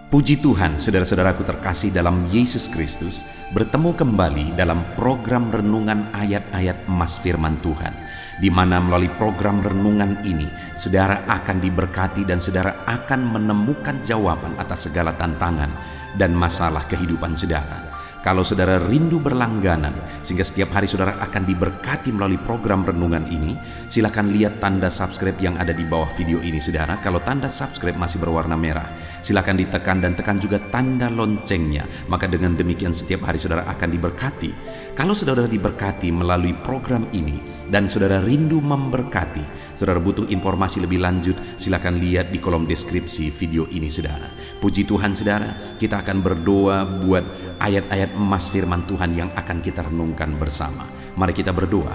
Puji Tuhan, saudara-saudaraku terkasih dalam Yesus Kristus, bertemu kembali dalam program renungan ayat-ayat emas firman Tuhan, di mana melalui program renungan ini, saudara akan diberkati dan saudara akan menemukan jawaban atas segala tantangan dan masalah kehidupan saudara. Kalau saudara rindu berlangganan sehingga setiap hari saudara akan diberkati melalui program renungan ini, silakan lihat tanda subscribe yang ada di bawah video ini saudara. Kalau tanda subscribe masih berwarna merah, silakan ditekan dan tekan juga tanda loncengnya. Maka dengan demikian setiap hari saudara akan diberkati. Kalau saudara diberkati melalui program ini dan saudara rindu memberkati, saudara butuh informasi lebih lanjut, silakan lihat di kolom deskripsi video ini saudara. Puji Tuhan saudara, kita akan berdoa buat ayat-ayat emas firman Tuhan yang akan kita renungkan bersama. Mari kita berdoa.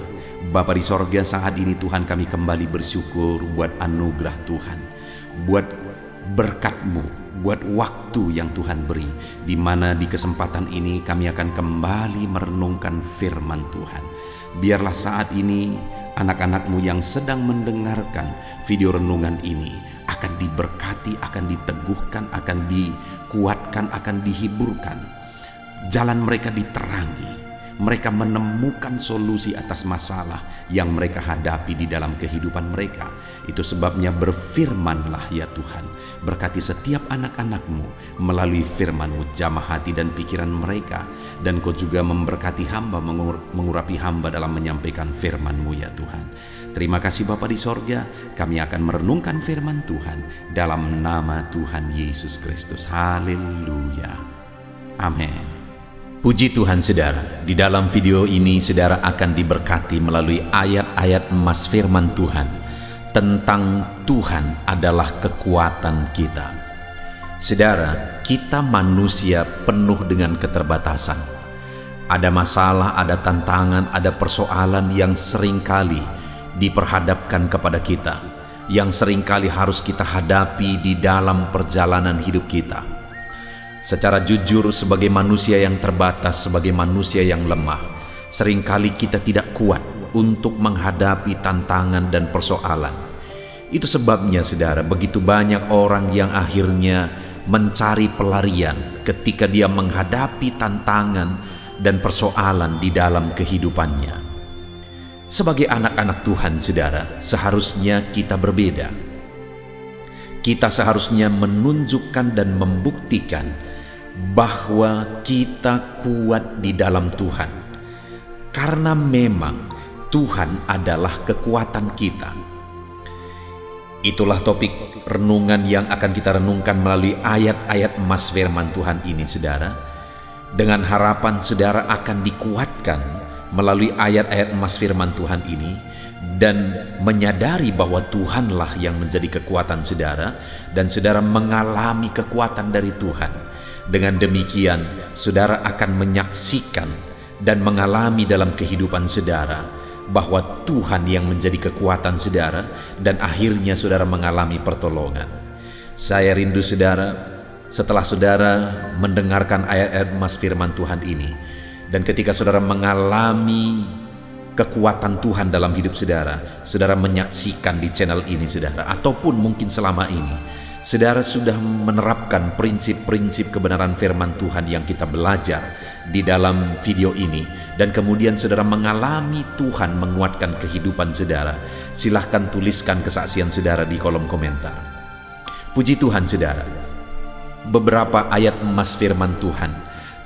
Bapa di sorga, saat ini Tuhan kami kembali bersyukur buat anugerah Tuhan, buat berkat-Mu, buat waktu yang Tuhan beri, di mana di kesempatan ini kami akan kembali merenungkan firman Tuhan. Biarlah saat ini anak-anak-Mu yang sedang mendengarkan video renungan ini akan diberkati, akan diteguhkan, akan dikuatkan, akan dihiburkan. Jalan mereka diterangi, mereka menemukan solusi atas masalah yang mereka hadapi di dalam kehidupan mereka. Itu sebabnya berfirmanlah ya Tuhan, berkati setiap anak-anak-Mu melalui firman-Mu, jamah hati dan pikiran mereka, dan Kau juga memberkati hamba, mengurapi hamba dalam menyampaikan firman-Mu ya Tuhan. Terima kasih Bapa di sorga, kami akan merenungkan firman Tuhan dalam nama Tuhan Yesus Kristus. Haleluya, amin. Puji Tuhan saudara, di dalam video ini saudara akan diberkati melalui ayat-ayat emas firman Tuhan tentang Tuhan adalah kekuatan kita. Saudara, kita manusia penuh dengan keterbatasan. Ada masalah, ada tantangan, ada persoalan yang seringkali diperhadapkan kepada kita, yang seringkali harus kita hadapi di dalam perjalanan hidup kita. Secara jujur, sebagai manusia yang terbatas, sebagai manusia yang lemah, seringkali kita tidak kuat untuk menghadapi tantangan dan persoalan. Itu sebabnya saudara, begitu banyak orang yang akhirnya mencari pelarian ketika dia menghadapi tantangan dan persoalan di dalam kehidupannya. Sebagai anak-anak Tuhan saudara, seharusnya kita berbeda. Kita seharusnya menunjukkan dan membuktikan bahwa kita kuat di dalam Tuhan, karena memang Tuhan adalah kekuatan kita. Itulah topik renungan yang akan kita renungkan melalui ayat-ayat emas firman Tuhan ini saudara, dengan harapan saudara akan dikuatkan melalui ayat-ayat emas firman Tuhan ini dan menyadari bahwa Tuhanlah yang menjadi kekuatan saudara, dan saudara mengalami kekuatan dari Tuhan. Dengan demikian, saudara akan menyaksikan dan mengalami dalam kehidupan saudara bahwa Tuhan yang menjadi kekuatan saudara, dan akhirnya saudara mengalami pertolongan. Saya rindu saudara, setelah saudara mendengarkan ayat-ayat emas firman Tuhan ini, dan ketika saudara mengalami kekuatan Tuhan dalam hidup saudara, saudara menyaksikan di channel ini saudara, ataupun mungkin selama ini saudara sudah menerapkan prinsip-prinsip kebenaran firman Tuhan yang kita belajar di dalam video ini, dan kemudian saudara mengalami Tuhan menguatkan kehidupan saudara, silahkan tuliskan kesaksian saudara di kolom komentar. Puji Tuhan saudara, beberapa ayat emas firman Tuhan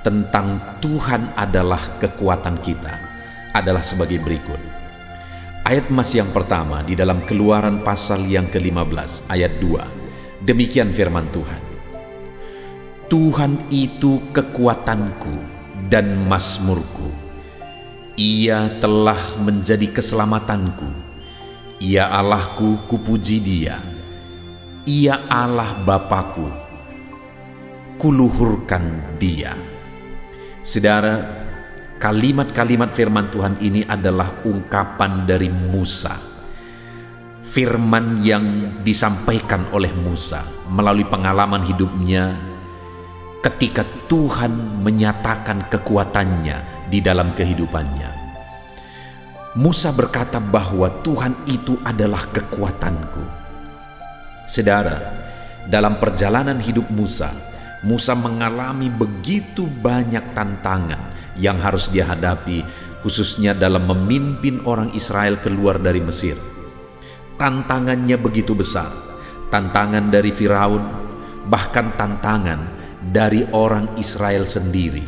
tentang Tuhan adalah kekuatan kita adalah sebagai berikut. Ayat emas yang pertama di dalam Keluaran pasal yang ke-15 ayat 2. Demikian firman Tuhan. Tuhan itu kekuatanku dan mazmurku. Ia telah menjadi keselamatanku. Ia Allahku, kupuji Dia. Ia Allah Bapakku, kuluhurkan Dia. Saudara, kalimat-kalimat firman Tuhan ini adalah ungkapan dari Musa. Firman yang disampaikan oleh Musa melalui pengalaman hidupnya ketika Tuhan menyatakan kekuatannya di dalam kehidupannya. Musa berkata bahwa Tuhan itu adalah kekuatanku. Saudara, dalam perjalanan hidup Musa, Musa mengalami begitu banyak tantangan yang harus dia hadapi, khususnya dalam memimpin orang Israel keluar dari Mesir. Tantangannya begitu besar, tantangan dari Firaun, bahkan tantangan dari orang Israel sendiri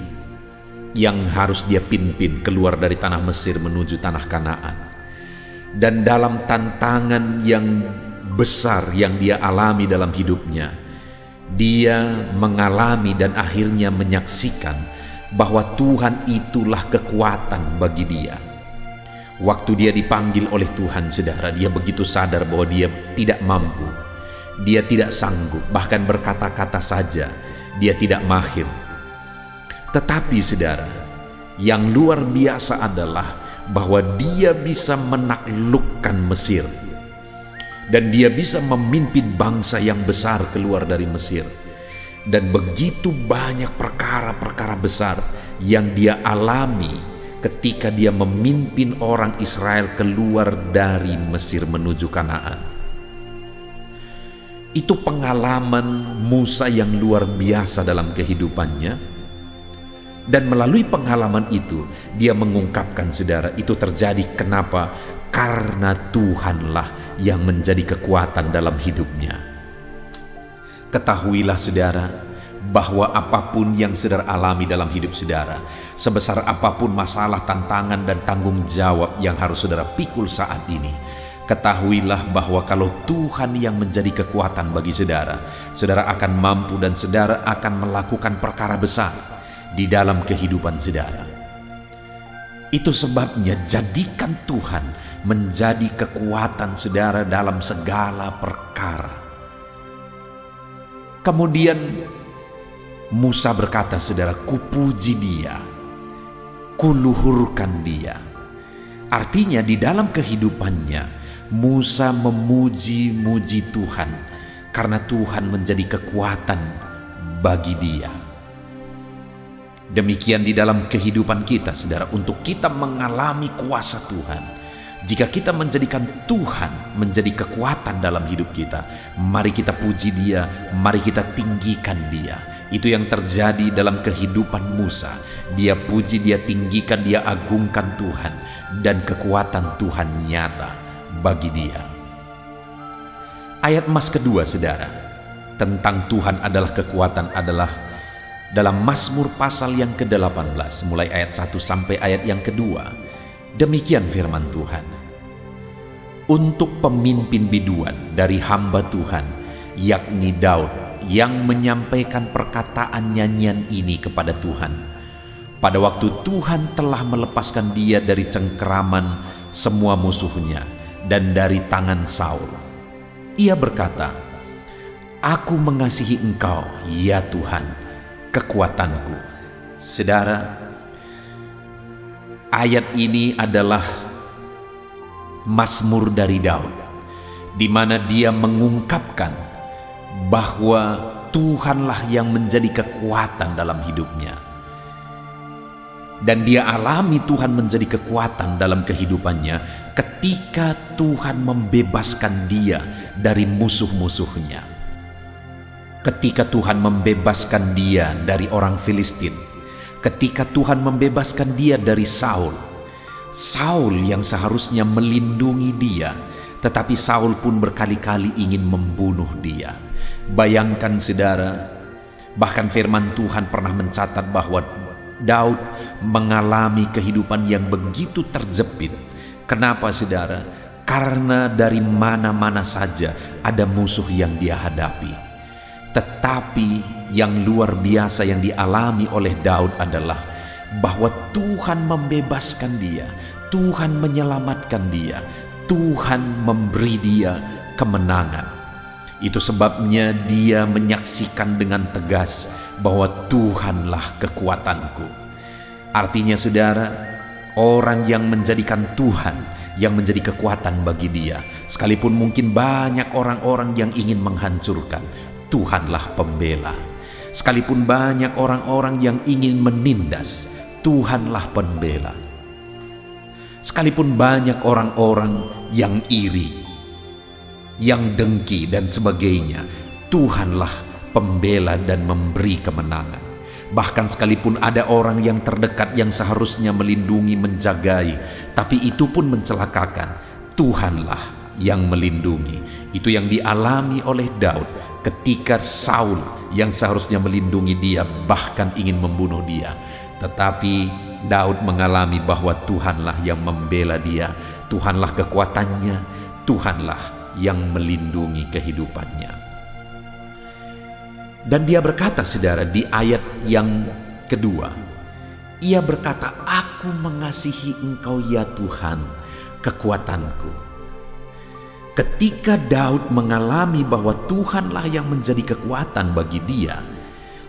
yang harus dia pimpin keluar dari tanah Mesir menuju tanah Kanaan. Dan dalam tantangan yang besar yang dia alami dalam hidupnya, dia mengalami dan akhirnya menyaksikan bahwa Tuhan itulah kekuatan bagi dia. Waktu dia dipanggil oleh Tuhan, saudara, dia begitu sadar bahwa dia tidak mampu, dia tidak sanggup, bahkan berkata-kata saja dia tidak mahir. Tetapi saudara, yang luar biasa adalah bahwa dia bisa menaklukkan Mesir, dan dia bisa memimpin bangsa yang besar keluar dari Mesir. Dan begitu banyak perkara-perkara besar yang dia alami ketika dia memimpin orang Israel keluar dari Mesir menuju Kanaan. Itu pengalaman Musa yang luar biasa dalam kehidupannya. Dan melalui pengalaman itu, dia mengungkapkan, saudara, itu terjadi kenapa? Karena Tuhanlah yang menjadi kekuatan dalam hidupnya. Ketahuilah, saudara, bahwa apapun yang saudara alami dalam hidup saudara, sebesar apapun masalah, tantangan, dan tanggung jawab yang harus saudara pikul saat ini, ketahuilah bahwa kalau Tuhan yang menjadi kekuatan bagi saudara, saudara akan mampu dan saudara akan melakukan perkara besar di dalam kehidupan saudara. Itu sebabnya jadikan Tuhan menjadi kekuatan saudara dalam segala perkara. Kemudian Musa berkata, saudara, kupuji dia, kuluhurkan dia. Artinya di dalam kehidupannya Musa memuji-muji Tuhan karena Tuhan menjadi kekuatan bagi dia. Demikian di dalam kehidupan kita, saudara, untuk kita mengalami kuasa Tuhan. Jika kita menjadikan Tuhan menjadi kekuatan dalam hidup kita, mari kita puji dia, mari kita tinggikan dia. Itu yang terjadi dalam kehidupan Musa. Dia puji, dia tinggikan, dia agungkan Tuhan, dan kekuatan Tuhan nyata bagi dia. Ayat emas kedua, saudara, tentang Tuhan adalah kekuatan adalah dalam Mazmur pasal yang ke-18, mulai ayat 1 sampai ayat yang kedua. Demikian firman Tuhan. Untuk pemimpin biduan dari hamba Tuhan, yakni Daud, yang menyampaikan perkataan nyanyian ini kepada Tuhan. Pada waktu Tuhan telah melepaskan dia dari cengkeraman semua musuhnya dan dari tangan Saul. Ia berkata, "Aku mengasihi Engkau, ya Tuhan, kekuatanku." Saudara, ayat ini adalah Mazmur dari Daud, di mana dia mengungkapkan bahwa Tuhanlah yang menjadi kekuatan dalam hidupnya. Dan dia alami Tuhan menjadi kekuatan dalam kehidupannya ketika Tuhan membebaskan dia dari musuh-musuhnya. Ketika Tuhan membebaskan dia dari orang Filistin, ketika Tuhan membebaskan dia dari Saul yang seharusnya melindungi dia, tetapi Saul pun berkali-kali ingin membunuh dia. Bayangkan, saudara, bahkan firman Tuhan pernah mencatat bahwa Daud mengalami kehidupan yang begitu terjepit. Kenapa, saudara? Karena dari mana-mana saja ada musuh yang dia hadapi. Tetapi yang luar biasa yang dialami oleh Daud adalah bahwa Tuhan membebaskan dia, Tuhan menyelamatkan dia, Tuhan memberi dia kemenangan. Itu sebabnya dia menyaksikan dengan tegas bahwa Tuhanlah kekuatanku. Artinya, saudara, orang yang menjadikan Tuhan yang menjadi kekuatan bagi dia, sekalipun mungkin banyak orang-orang yang ingin menghancurkan, Tuhanlah pembela. Sekalipun banyak orang-orang yang ingin menindas, Tuhanlah pembela. Sekalipun banyak orang-orang yang iri, yang dengki dan sebagainya, Tuhanlah pembela dan memberi kemenangan. Bahkan sekalipun ada orang yang terdekat yang seharusnya melindungi, menjagai, tapi itu pun mencelakakan, Tuhanlah yang melindungi. Itu yang dialami oleh Daud ketika Saul yang seharusnya melindungi dia bahkan ingin membunuh dia. Tetapi Daud mengalami bahwa Tuhanlah yang membela dia, Tuhanlah kekuatannya, Tuhanlah yang melindungi kehidupannya. Dan dia berkata, saudara, di ayat yang kedua, ia berkata, "Aku mengasihi Engkau ya Tuhan, kekuatanku." Ketika Daud mengalami bahwa Tuhanlah yang menjadi kekuatan bagi dia,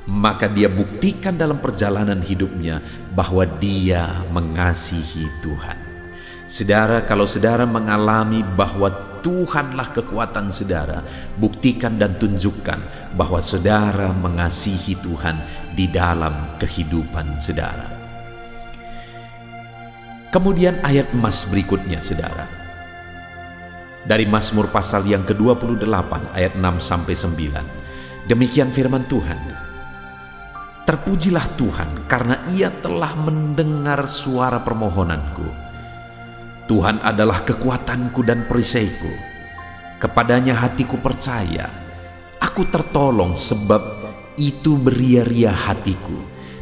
maka dia buktikan dalam perjalanan hidupnya bahwa dia mengasihi Tuhan. Saudara, kalau saudara mengalami bahwa Tuhanlah kekuatan saudara, buktikan dan tunjukkan bahwa saudara mengasihi Tuhan di dalam kehidupan saudara. Kemudian ayat emas berikutnya, saudara. Dari Mazmur pasal yang ke-28 ayat 6-9. Demikian firman Tuhan. "Terpujilah Tuhan karena Ia telah mendengar suara permohonanku. Tuhan adalah kekuatanku dan perisaiku. Kepadanya hatiku percaya. Aku tertolong sebab itu beria-ria hatiku.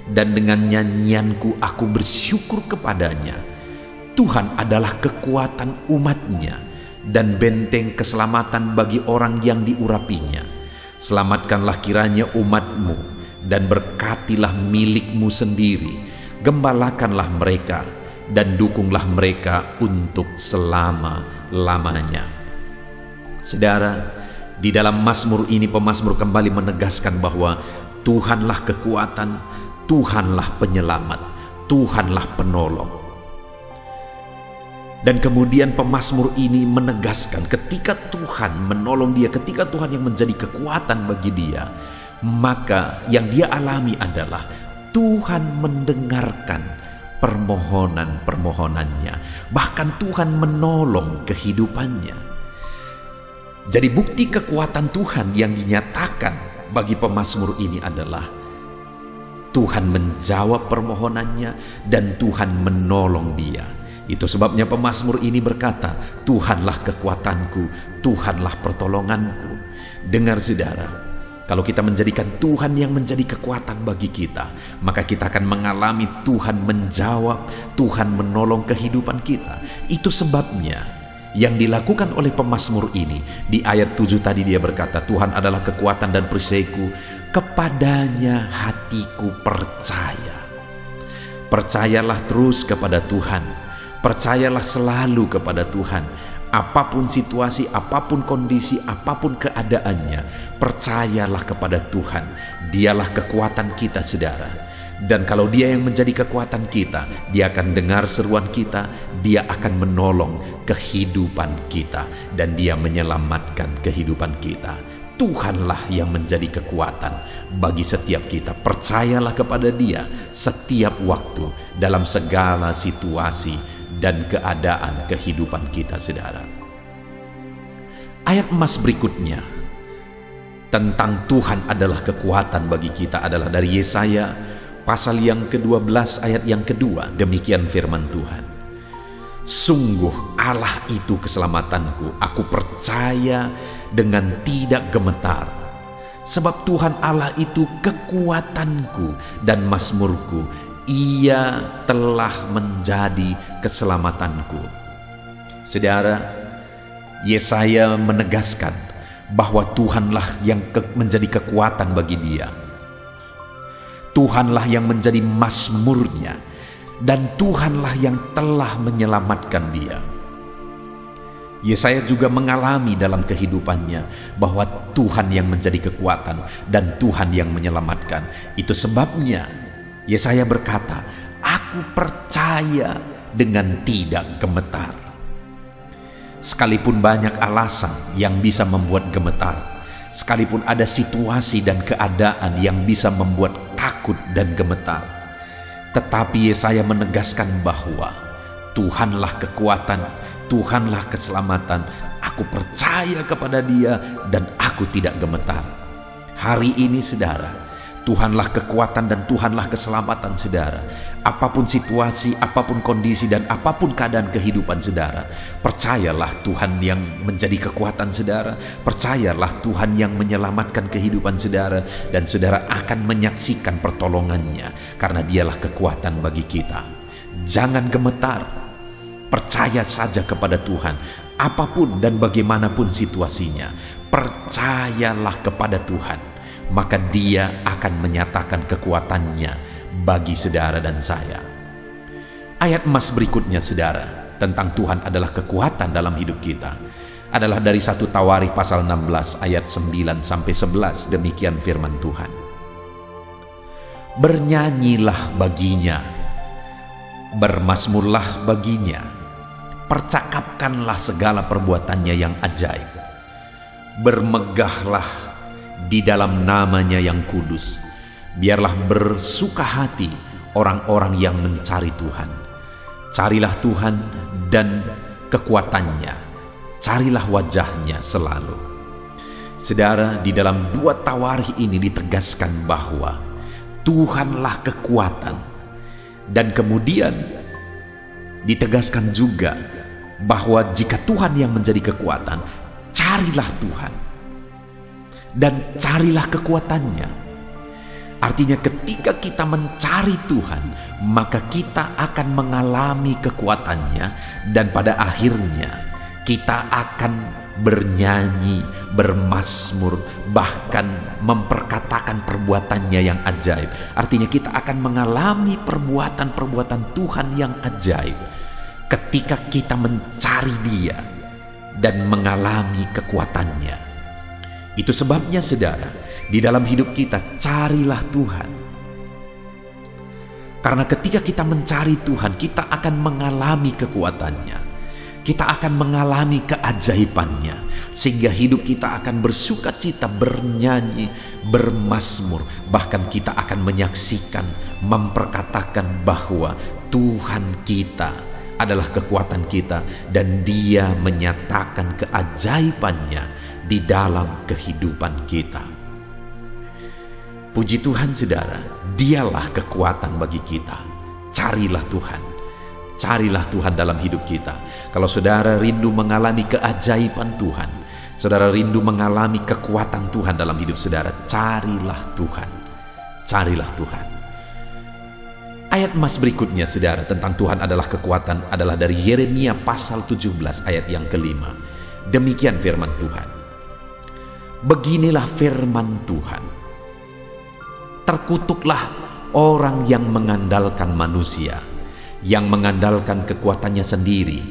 Dan dengan nyanyianku aku bersyukur kepadanya. Tuhan adalah kekuatan umatnya dan benteng keselamatan bagi orang yang diurapinya. Selamatkanlah kiranya umatmu dan berkatilah milikmu sendiri. Gembalakanlah mereka dan dukunglah mereka untuk selama-lamanya." Saudara, di dalam Mazmur ini pemazmur kembali menegaskan bahwa Tuhanlah kekuatan, Tuhanlah penyelamat, Tuhanlah penolong. Dan kemudian pemazmur ini menegaskan ketika Tuhan menolong dia, ketika Tuhan yang menjadi kekuatan bagi dia, maka yang dia alami adalah Tuhan mendengarkan permohonan-permohonannya. Bahkan Tuhan menolong kehidupannya. Jadi bukti kekuatan Tuhan yang dinyatakan bagi pemazmur ini adalah Tuhan menjawab permohonannya dan Tuhan menolong dia. Itu sebabnya pemazmur ini berkata, "Tuhanlah kekuatanku, Tuhanlah pertolonganku." Dengar saudara, kalau kita menjadikan Tuhan yang menjadi kekuatan bagi kita, maka kita akan mengalami Tuhan menjawab, Tuhan menolong kehidupan kita. Itu sebabnya yang dilakukan oleh pemazmur ini. Di ayat 7 tadi dia berkata, "Tuhan adalah kekuatan dan perisaiku, kepadanya hatiku percaya." Percayalah terus kepada Tuhan. Percayalah selalu kepada Tuhan. Apapun situasi, apapun kondisi, apapun keadaannya, percayalah kepada Tuhan. Dialah kekuatan kita, saudara. Dan kalau Dia yang menjadi kekuatan kita, Dia akan dengar seruan kita, Dia akan menolong kehidupan kita, dan Dia menyelamatkan kehidupan kita. Tuhanlah yang menjadi kekuatan bagi setiap kita. Percayalah kepada Dia setiap waktu dalam segala situasi dan keadaan kehidupan kita, saudara. Ayat emas berikutnya tentang Tuhan adalah kekuatan bagi kita adalah dari Yesaya pasal yang ke-12 ayat yang kedua. Demikian firman Tuhan. "Sungguh Allah itu keselamatanku, aku percaya dengan tidak gemetar. Sebab Tuhan Allah itu kekuatanku dan mazmurku, Ia telah menjadi keselamatanku." Saudara, Yesaya menegaskan bahwa Tuhanlah yang menjadi kekuatan bagi dia. Tuhanlah yang menjadi mazmurnya, dan Tuhanlah yang telah menyelamatkan dia. Yesaya juga mengalami dalam kehidupannya bahwa Tuhan yang menjadi kekuatan dan Tuhan yang menyelamatkan. Itu sebabnya Yesaya berkata, "Aku percaya dengan tidak gemetar." Sekalipun banyak alasan yang bisa membuat gemetar, sekalipun ada situasi dan keadaan yang bisa membuat takut dan gemetar, tetapi Yesaya menegaskan bahwa Tuhanlah kekuatan, Tuhanlah keselamatan. Aku percaya kepada Dia dan aku tidak gemetar. Hari ini saudara, Tuhanlah kekuatan dan Tuhanlah keselamatan saudara. Apapun situasi, apapun kondisi, dan apapun keadaan kehidupan saudara, percayalah Tuhan yang menjadi kekuatan saudara. Percayalah Tuhan yang menyelamatkan kehidupan saudara, dan saudara akan menyaksikan pertolongannya, karena dialah kekuatan bagi kita. Jangan gemetar, percaya saja kepada Tuhan. Apapun dan bagaimanapun situasinya, percayalah kepada Tuhan, maka Dia akan menyatakan kekuatannya bagi saudara dan saya. Ayat emas berikutnya saudara, tentang Tuhan adalah kekuatan dalam hidup kita, adalah dari 1 Tawarikh pasal 16 ayat 9-11. Demikian firman Tuhan. Bernyanyilah baginya, bermazmurlah baginya, percakapkanlah segala perbuatannya yang ajaib, bermegahlah di dalam namanya yang kudus. Biarlah bersuka hati orang-orang yang mencari Tuhan. Carilah Tuhan dan kekuatannya, carilah wajahnya selalu. Saudara, di dalam 2 Tawarikh ini ditegaskan bahwa Tuhanlah kekuatan, dan kemudian ditegaskan juga bahwa jika Tuhan yang menjadi kekuatan, carilah Tuhan dan carilah kekuatannya. Artinya ketika kita mencari Tuhan, maka kita akan mengalami kekuatannya, dan pada akhirnya kita akan bernyanyi, bermazmur, bahkan memperkatakan perbuatannya yang ajaib. Artinya kita akan mengalami perbuatan-perbuatan Tuhan yang ajaib ketika kita mencari Dia dan mengalami kekuatannya. Itu sebabnya saudara, di dalam hidup kita carilah Tuhan. Karena ketika kita mencari Tuhan, kita akan mengalami kekuatannya. Kita akan mengalami keajaibannya, sehingga hidup kita akan bersuka cita, bernyanyi, bermazmur. Bahkan kita akan menyaksikan, memperkatakan bahwa Tuhan kita adalah kekuatan kita, dan Dia menyatakan keajaibannya di dalam kehidupan kita. Puji Tuhan saudara, Dialah kekuatan bagi kita. Carilah Tuhan. Carilah Tuhan dalam hidup kita. Kalau saudara rindu mengalami keajaiban Tuhan, saudara rindu mengalami kekuatan Tuhan dalam hidup saudara, carilah Tuhan. Carilah Tuhan. Ayat emas berikutnya saudara, tentang Tuhan adalah kekuatan, adalah dari Yeremia pasal 17 ayat yang kelima. Demikian firman Tuhan. Beginilah firman Tuhan. Terkutuklah orang yang mengandalkan manusia, yang mengandalkan kekuatannya sendiri,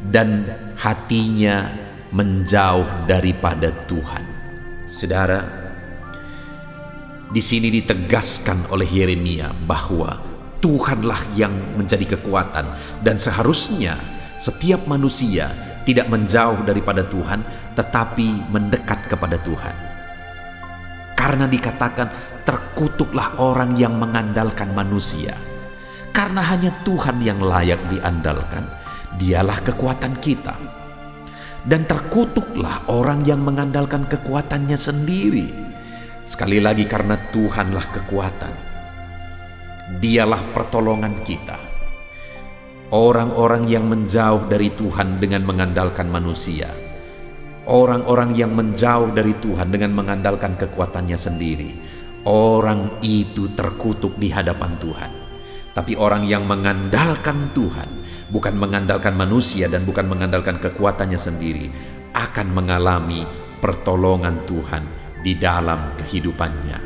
dan hatinya menjauh daripada Tuhan. Saudara, di sini ditegaskan oleh Yeremia bahwa Tuhanlah yang menjadi kekuatan, dan seharusnya setiap manusia tidak menjauh daripada Tuhan, tetapi mendekat kepada Tuhan. Karena dikatakan terkutuklah orang yang mengandalkan manusia. Karena hanya Tuhan yang layak diandalkan, Dialah kekuatan kita. Dan terkutuklah orang yang mengandalkan kekuatannya sendiri. Sekali lagi, karena Tuhanlah kekuatan, Dialah pertolongan kita. Orang-orang yang menjauh dari Tuhan dengan mengandalkan manusia, orang-orang yang menjauh dari Tuhan dengan mengandalkan kekuatannya sendiri, orang itu terkutuk di hadapan Tuhan. Tapi orang yang mengandalkan Tuhan, bukan mengandalkan manusia dan bukan mengandalkan kekuatannya sendiri, akan mengalami pertolongan Tuhan di dalam kehidupannya.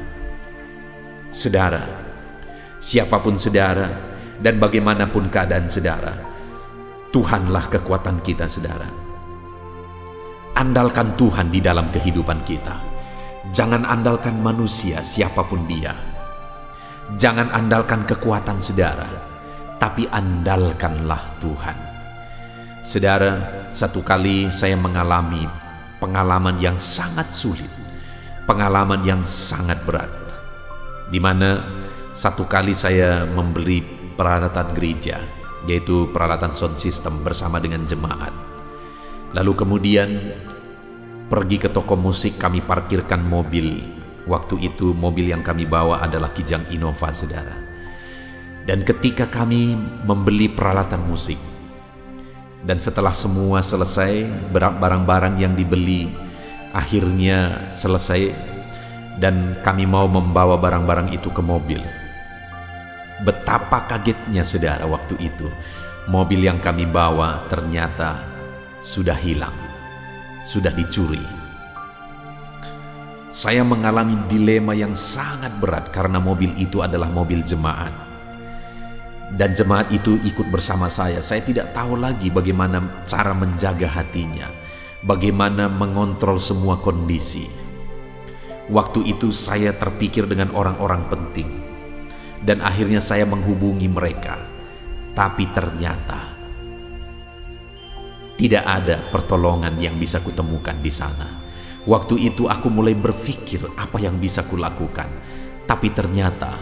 Saudara, siapapun saudara dan bagaimanapun keadaan saudara, Tuhanlah kekuatan kita saudara. Andalkan Tuhan di dalam kehidupan kita. Jangan andalkan manusia siapapun dia. Jangan andalkan kekuatan saudara, tapi andalkanlah Tuhan. Saudara, satu kali saya mengalami pengalaman yang sangat sulit, pengalaman yang sangat berat, di mana satu kali saya membeli peralatan gereja, yaitu peralatan sound system bersama dengan jemaat. Lalu kemudian pergi ke toko musik, kami parkirkan mobil Waktu itu mobil yang kami bawa adalah Kijang Innova, saudara. Dan ketika kami membeli peralatan musik, dan setelah semua selesai, barang-barang yang dibeli akhirnya selesai, dan kami mau membawa barang-barang itu ke mobil. Betapa kagetnya, saudara, waktu itu mobil yang kami bawa ternyata sudah hilang, sudah dicuri. Saya mengalami dilema yang sangat berat karena mobil itu adalah mobil jemaat. Dan jemaat itu ikut bersama saya. Saya tidak tahu lagi bagaimana cara menjaga hatinya, bagaimana mengontrol semua kondisi. Waktu itu saya terpikir dengan orang-orang penting, dan akhirnya saya menghubungi mereka. Tapi ternyata tidak ada pertolongan yang bisa kutemukan di sana. Waktu itu aku mulai berpikir apa yang bisa kulakukan, tapi ternyata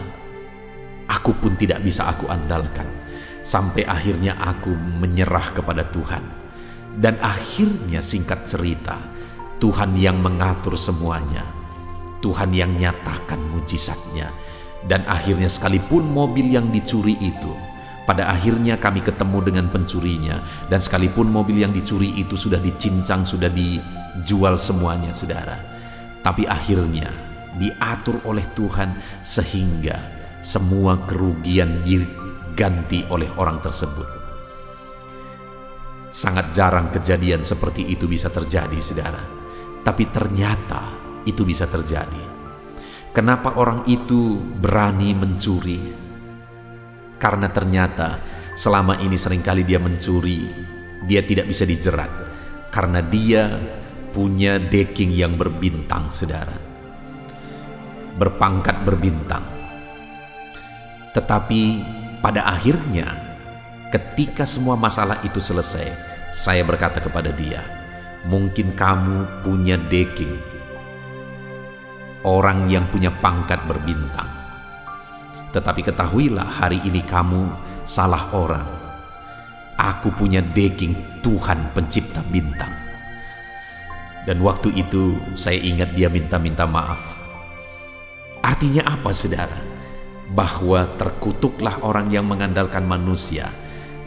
aku pun tidak bisa aku andalkan. Sampai akhirnya aku menyerah kepada Tuhan. Dan akhirnya, singkat cerita, Tuhan yang mengatur semuanya, Tuhan yang nyatakan mujizatnya. Dan akhirnya sekalipun mobil yang dicuri itu, pada akhirnya kami ketemu dengan pencurinya. Dan sekalipun mobil yang dicuri itu sudah dicincang, sudah dijual semuanya, saudara, tapi akhirnya diatur oleh Tuhan sehingga semua kerugian diganti oleh orang tersebut. Sangat jarang kejadian seperti itu bisa terjadi, saudara, tapi ternyata itu bisa terjadi. Kenapa orang itu berani mencuri? Karena ternyata selama ini seringkali dia mencuri, dia tidak bisa dijerat karena dia punya decking yang berbintang, saudara, berpangkat berbintang. Tetapi pada akhirnya ketika semua masalah itu selesai, saya berkata kepada dia, mungkin kamu punya decking orang yang punya pangkat berbintang, tetapi ketahuilah hari ini kamu salah orang. Aku punya decking Tuhan pencipta bintang. Dan waktu itu saya ingat dia minta maaf. Artinya apa, saudara? Bahwa terkutuklah orang yang mengandalkan manusia,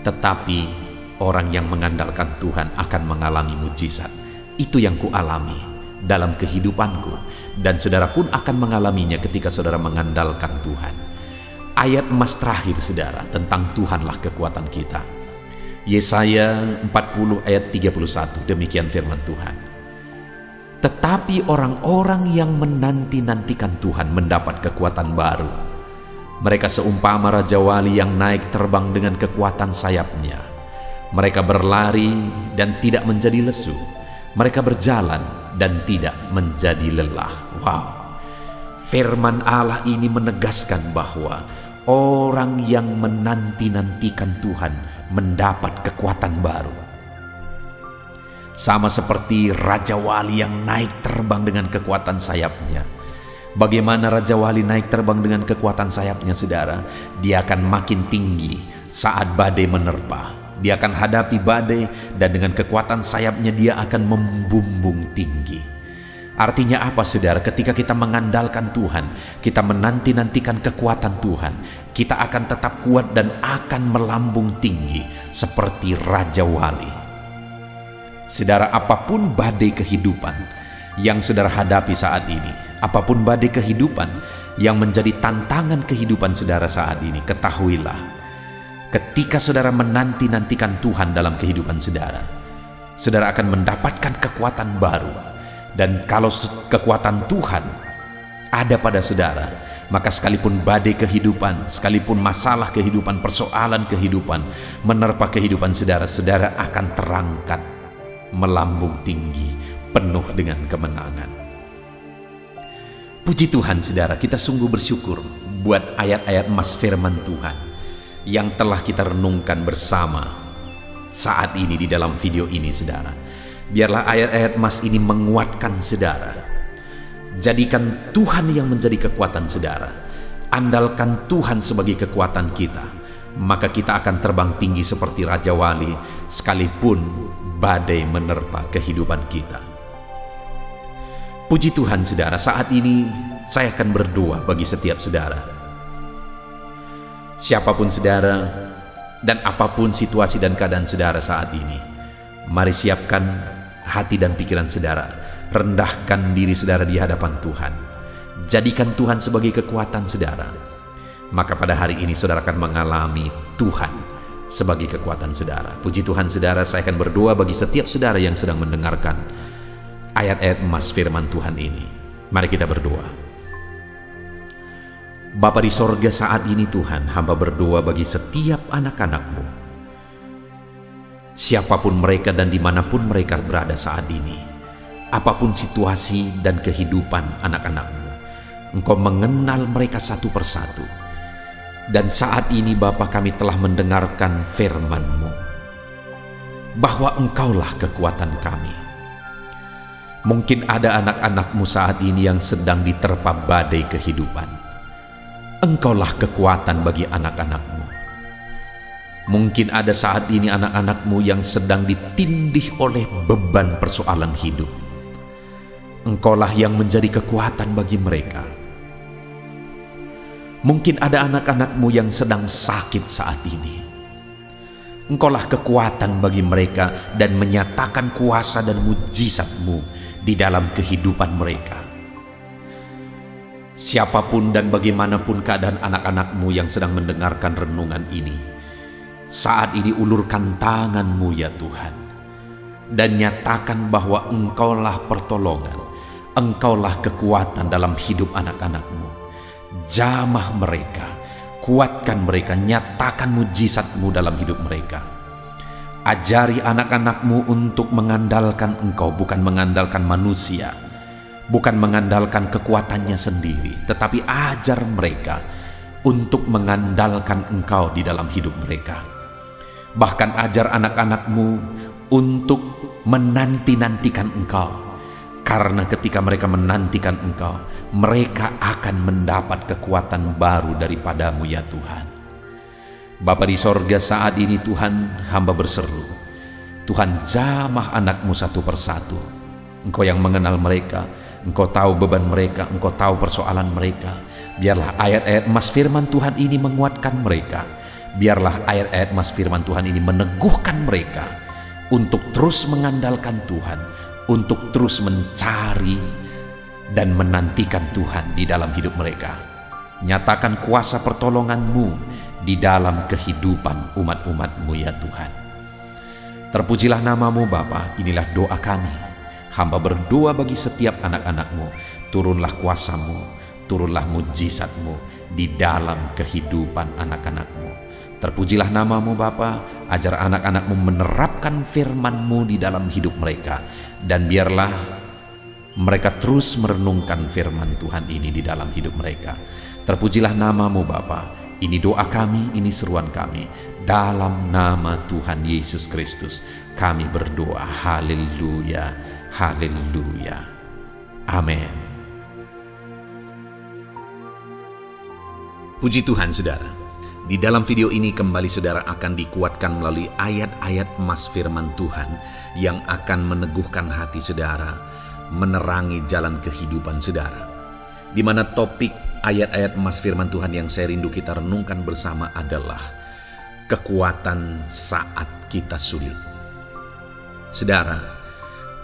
tetapi orang yang mengandalkan Tuhan akan mengalami mujizat. Itu yang kualami dalam kehidupanku, dan saudara pun akan mengalaminya ketika saudara mengandalkan Tuhan. Ayat emas terakhir, saudara, tentang Tuhanlah kekuatan kita. Yesaya 40 ayat 31, demikian firman Tuhan. Tetapi orang-orang yang menanti-nantikan Tuhan mendapat kekuatan baru. Mereka seumpama Raja Wali yang naik terbang dengan kekuatan sayapnya. Mereka berlari dan tidak menjadi lesu. Mereka berjalan dan tidak menjadi lelah. Wow. Firman Allah ini menegaskan bahwa orang yang menanti-nantikan Tuhan mendapat kekuatan baru. Sama seperti Raja Wali yang naik terbang dengan kekuatan sayapnya. Bagaimana Raja Wali naik terbang dengan kekuatan sayapnya, saudara? Dia akan makin tinggi saat badai menerpa. Dia akan hadapi badai dan dengan kekuatan sayapnya dia akan membumbung tinggi. Artinya apa, saudara? Ketika kita mengandalkan Tuhan, kita menanti-nantikan kekuatan Tuhan, kita akan tetap kuat dan akan melambung tinggi seperti Raja Wali. Saudara, apapun badai kehidupan yang saudara hadapi saat ini, apapun badai kehidupan yang menjadi tantangan kehidupan saudara saat ini, ketahuilah, ketika saudara menanti-nantikan Tuhan dalam kehidupan saudara, saudara akan mendapatkan kekuatan baru. Dan kalau kekuatan Tuhan ada pada saudara, maka sekalipun badai kehidupan, sekalipun masalah kehidupan, persoalan kehidupan menerpa kehidupan saudara, saudara akan terangkat melambung tinggi penuh dengan kemenangan. Puji Tuhan, saudara, kita sungguh bersyukur buat ayat-ayat emas firman Tuhan yang telah kita renungkan bersama saat ini di dalam video ini, saudara. Biarlah ayat-ayat emas ini menguatkan saudara. Jadikan Tuhan yang menjadi kekuatan saudara. Andalkan Tuhan sebagai kekuatan kita. Maka kita akan terbang tinggi seperti Raja Wali sekalipun badai menerpa kehidupan kita. Puji Tuhan saudara, saat ini saya akan berdoa bagi setiap saudara. Siapapun saudara dan apapun situasi dan keadaan saudara saat ini, mari siapkan hati dan pikiran saudara, rendahkan diri saudara di hadapan Tuhan. Jadikan Tuhan sebagai kekuatan saudara. Maka pada hari ini saudara akan mengalami Tuhan sebagai kekuatan saudara. Puji Tuhan saudara, saya akan berdoa bagi setiap saudara yang sedang mendengarkan ayat-ayat emas firman Tuhan ini. Mari kita berdoa. Bapa di sorga, saat ini Tuhan, hamba berdoa bagi setiap anak-anak-Mu. Siapapun mereka dan dimanapun mereka berada saat ini, apapun situasi dan kehidupan anak-anak-Mu, Engkau mengenal mereka satu persatu. Dan saat ini Bapa, kami telah mendengarkan firman-Mu, bahwa Engkaulah kekuatan kami. Mungkin ada anak-anak-Mu saat ini yang sedang diterpa badai kehidupan. Engkaulah kekuatan bagi anak-anak-Mu. Mungkin ada saat ini anak-anak-Mu yang sedang ditindih oleh beban persoalan hidup. Engkaulah yang menjadi kekuatan bagi mereka. Mungkin ada anak-anak-Mu yang sedang sakit saat ini. Engkaulah kekuatan bagi mereka dan menyatakan kuasa dan mujizat-Mu di dalam kehidupan mereka. Siapapun dan bagaimanapun keadaan anak-anak-Mu yang sedang mendengarkan renungan ini, saat ini ulurkan tangan-Mu ya Tuhan, dan nyatakan bahwa Engkaulah pertolongan, Engkaulah kekuatan dalam hidup anak-anak-Mu. Jamah mereka, kuatkan mereka, nyatakan mujizat-Mu dalam hidup mereka. Ajari anak-anak-Mu untuk mengandalkan Engkau, bukan mengandalkan manusia, bukan mengandalkan kekuatannya sendiri, tetapi ajar mereka untuk mengandalkan Engkau di dalam hidup mereka. Bahkan ajar anak-anak-Mu untuk menanti-nantikan Engkau, karena ketika mereka menantikan Engkau, mereka akan mendapat kekuatan baru daripada-Mu ya Tuhan. Bapa di sorga, saat ini Tuhan, hamba berseru, Tuhan jamah anak-Mu satu persatu. Engkau yang mengenal mereka, Engkau tahu beban mereka, Engkau tahu persoalan mereka. Biarlah ayat-ayat emas firman Tuhan ini menguatkan mereka. Biarlah ayat-ayat emas firman Tuhan ini meneguhkan mereka untuk terus mengandalkan Tuhan, untuk terus mencari dan menantikan Tuhan di dalam hidup mereka. Nyatakan kuasa pertolongan-Mu di dalam kehidupan umat-umat-Mu ya Tuhan. Terpujilah nama-Mu Bapa, inilah doa kami. Hamba berdoa bagi setiap anak-anak-Mu, turunlah kuasa-Mu, turunlah mujizat-Mu di dalam kehidupan anak-anak-Mu. Terpujilah nama-Mu Bapa, ajar anak-anak-Mu menerapkan firman-Mu di dalam hidup mereka, dan biarlah mereka terus merenungkan firman Tuhan ini di dalam hidup mereka. Terpujilah nama-Mu Bapa. Ini doa kami, ini seruan kami. Dalam nama Tuhan Yesus Kristus kami berdoa. Haleluya, haleluya. Amin. Puji Tuhan saudara. Di dalam video ini kembali saudara akan dikuatkan melalui ayat-ayat emas firman Tuhan yang akan meneguhkan hati saudara, menerangi jalan kehidupan saudara. Di mana topik ayat-ayat emas firman Tuhan yang saya rindu kita renungkan bersama adalah kekuatan saat kita sulit. Saudara,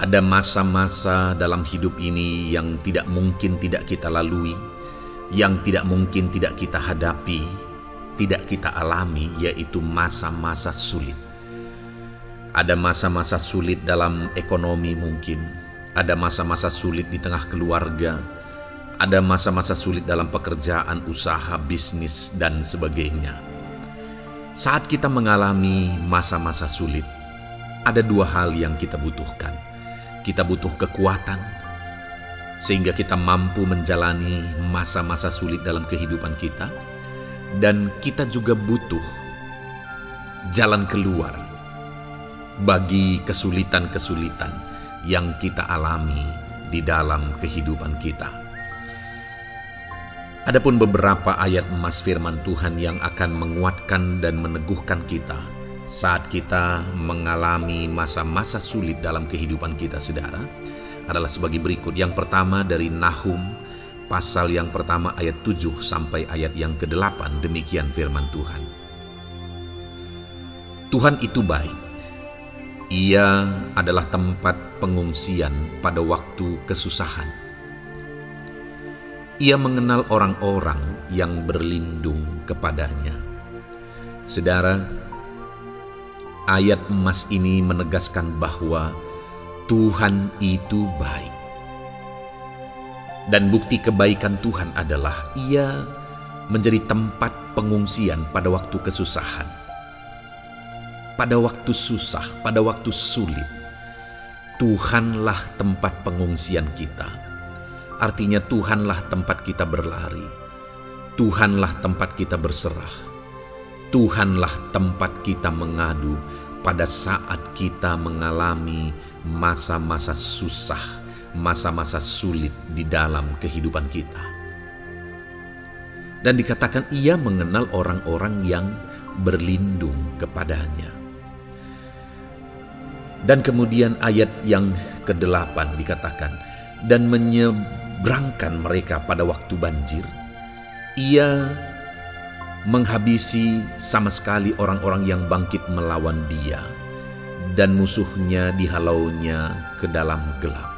ada masa-masa dalam hidup ini yang tidak mungkin tidak kita lalui, yang tidak mungkin tidak kita hadapi, tidak kita alami, yaitu masa-masa sulit. Ada masa-masa sulit dalam ekonomi mungkin, ada masa-masa sulit di tengah keluarga, ada masa-masa sulit dalam pekerjaan, usaha, bisnis, dan sebagainya. Saat kita mengalami masa-masa sulit, ada dua hal yang kita butuhkan. Kita butuh kekuatan, sehingga kita mampu menjalani masa-masa sulit dalam kehidupan kita. Dan kita juga butuh jalan keluar bagi kesulitan-kesulitan yang kita alami di dalam kehidupan kita. Adapun beberapa ayat emas firman Tuhan yang akan menguatkan dan meneguhkan kita saat kita mengalami masa-masa sulit dalam kehidupan kita, saudara, adalah sebagai berikut. Yang pertama dari Nahum pasal yang pertama ayat 7 sampai ayat yang ke-8. Demikian firman Tuhan. Tuhan itu baik. Ia adalah tempat pengungsian pada waktu kesusahan. Ia mengenal orang-orang yang berlindung kepadanya. Saudara, ayat emas ini menegaskan bahwa Tuhan itu baik. Dan bukti kebaikan Tuhan adalah Ia menjadi tempat pengungsian pada waktu kesusahan. Pada waktu susah, pada waktu sulit, Tuhanlah tempat pengungsian kita. Artinya Tuhanlah tempat kita berlari. Tuhanlah tempat kita berserah. Tuhanlah tempat kita mengadu pada saat kita mengalami masa-masa susah, masa-masa sulit di dalam kehidupan kita. Dan dikatakan Ia mengenal orang-orang yang berlindung kepadanya. Dan kemudian ayat yang ke-8 dikatakan, dan menyeberangkan mereka pada waktu banjir. Ia menghabisi sama sekali orang-orang yang bangkit melawan Dia, dan musuhnya dihalaunya ke dalam gelap.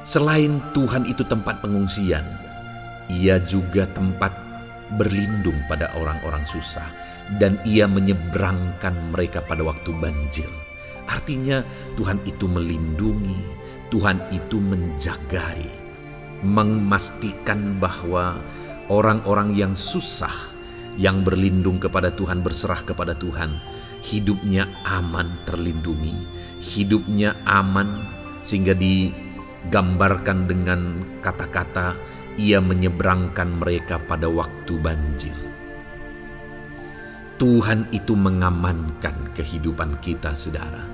Selain Tuhan itu tempat pengungsian, Ia juga tempat berlindung pada orang-orang susah, dan Ia menyeberangkan mereka pada waktu banjir. Artinya Tuhan itu melindungi, Tuhan itu menjagai, memastikan bahwa orang-orang yang susah, yang berlindung kepada Tuhan, berserah kepada Tuhan, hidupnya aman, terlindungi, hidupnya aman, sehingga digambarkan dengan kata-kata Ia menyeberangkan mereka pada waktu banjir. Tuhan itu mengamankan kehidupan kita, saudara.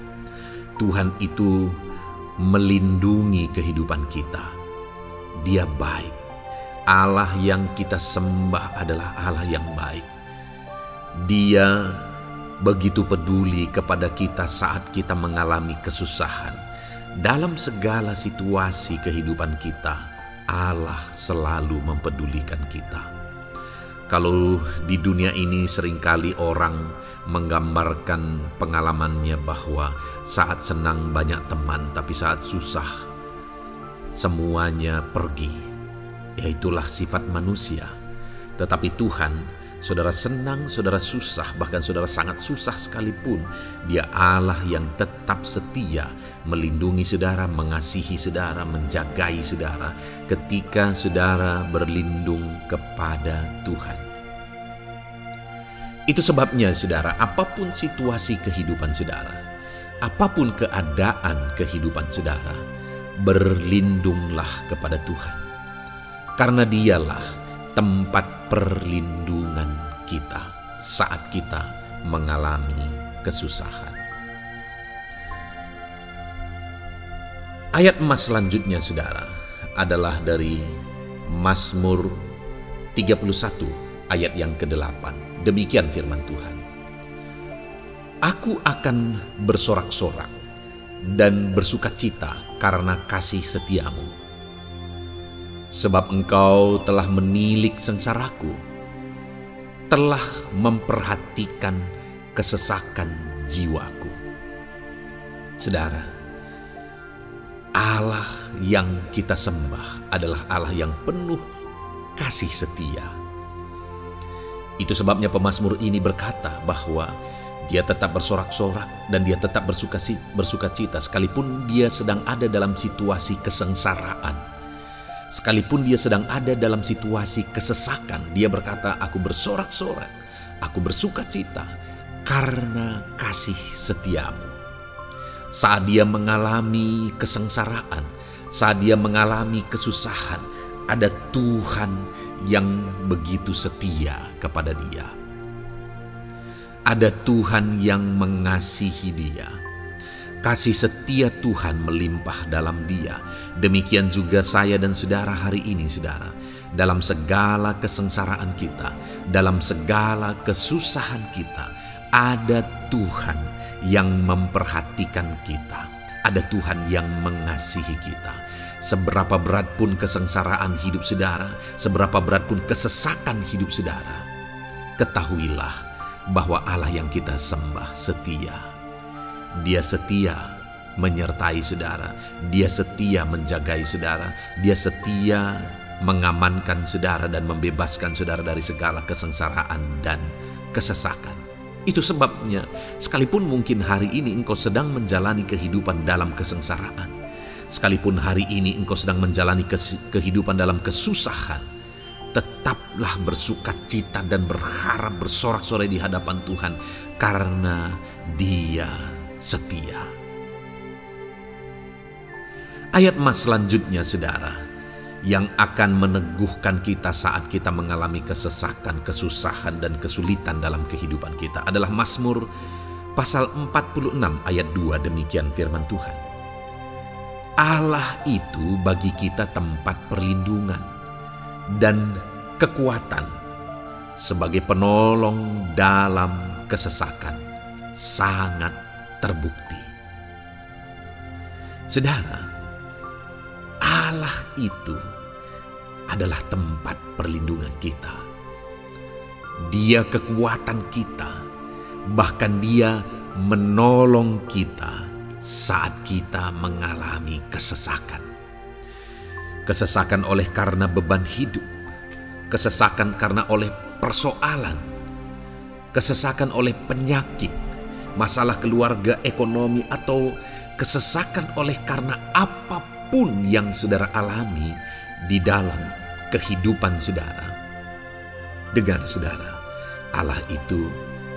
Tuhan itu melindungi kehidupan kita. Dia baik. Allah yang kita sembah adalah Allah yang baik. Dia begitu peduli kepada kita saat kita mengalami kesusahan. Dalam segala situasi kehidupan kita, Allah selalu mempedulikan kita. Kalau di dunia ini seringkali orang menggambarkan pengalamannya bahwa saat senang banyak teman, tapi saat susah semuanya pergi. Ya, itulah sifat manusia. Tetapi Tuhan, saudara senang, saudara susah, bahkan saudara sangat susah sekalipun, Dia Allah yang tetap setia melindungi saudara, mengasihi saudara, menjagai saudara ketika saudara berlindung kepada Tuhan. Itu sebabnya saudara, apapun situasi kehidupan saudara, apapun keadaan kehidupan saudara, berlindunglah kepada Tuhan. Karena Dialah tempat perlindungan kita saat kita mengalami kesusahan. Ayat emas selanjutnya saudara adalah dari Mazmur 31 ayat yang ke-8. Demikian firman Tuhan. Aku akan bersorak-sorak dan bersukacita karena kasih setiamu. Sebab Engkau telah menilik sengsaraku, telah memperhatikan kesesakan jiwaku. Saudara, Allah yang kita sembah adalah Allah yang penuh kasih setia. Itu sebabnya pemazmur ini berkata bahwa dia tetap bersorak-sorak dan dia tetap bersukacita sekalipun dia sedang ada dalam situasi kesengsaraan. Sekalipun dia sedang ada dalam situasi kesesakan, dia berkata, aku bersorak-sorak, aku bersukacita karena kasih setiamu. Saat dia mengalami kesengsaraan, saat dia mengalami kesusahan, ada Tuhan yang begitu setia kepada dia. Ada Tuhan yang mengasihi dia. Kasih setia Tuhan melimpah dalam dia. Demikian juga saya dan saudara hari ini, saudara. Dalam segala kesengsaraan kita, dalam segala kesusahan kita, ada Tuhan yang memperhatikan kita. ada Tuhan yang mengasihi kita. Seberapa berat pun kesengsaraan hidup saudara, seberapa berat pun kesesakan hidup saudara, ketahuilah bahwa Allah yang kita sembah setia. Dia setia menyertai saudara, Dia setia menjagai saudara, Dia setia mengamankan saudara dan membebaskan saudara dari segala kesengsaraan dan kesesakan. Itu sebabnya, sekalipun mungkin hari ini engkau sedang menjalani kehidupan dalam kesengsaraan, sekalipun hari ini engkau sedang menjalani kehidupan dalam kesusahan, tetaplah bersukacita dan berharap bersorak-sorai di hadapan Tuhan, karena Dia setia. Ayat mas selanjutnya saudara, yang akan meneguhkan kita saat kita mengalami kesesakan, kesusahan, dan kesulitan dalam kehidupan kita adalah Mazmur pasal 46 ayat 2. Demikian firman Tuhan. Allah itu bagi kita tempat perlindungan dan kekuatan sebagai penolong dalam kesesakan, sangat terbukti. Saudara, Allah itu adalah tempat perlindungan kita. Dia kekuatan kita, bahkan Dia menolong kita saat kita mengalami kesesakan. Kesesakan oleh karena beban hidup, kesesakan karena oleh persoalan, kesesakan oleh penyakit, masalah keluarga, ekonomi, atau kesesakan oleh karena apapun yang saudara alami di dalam kehidupan saudara. Dengar saudara, Allah itu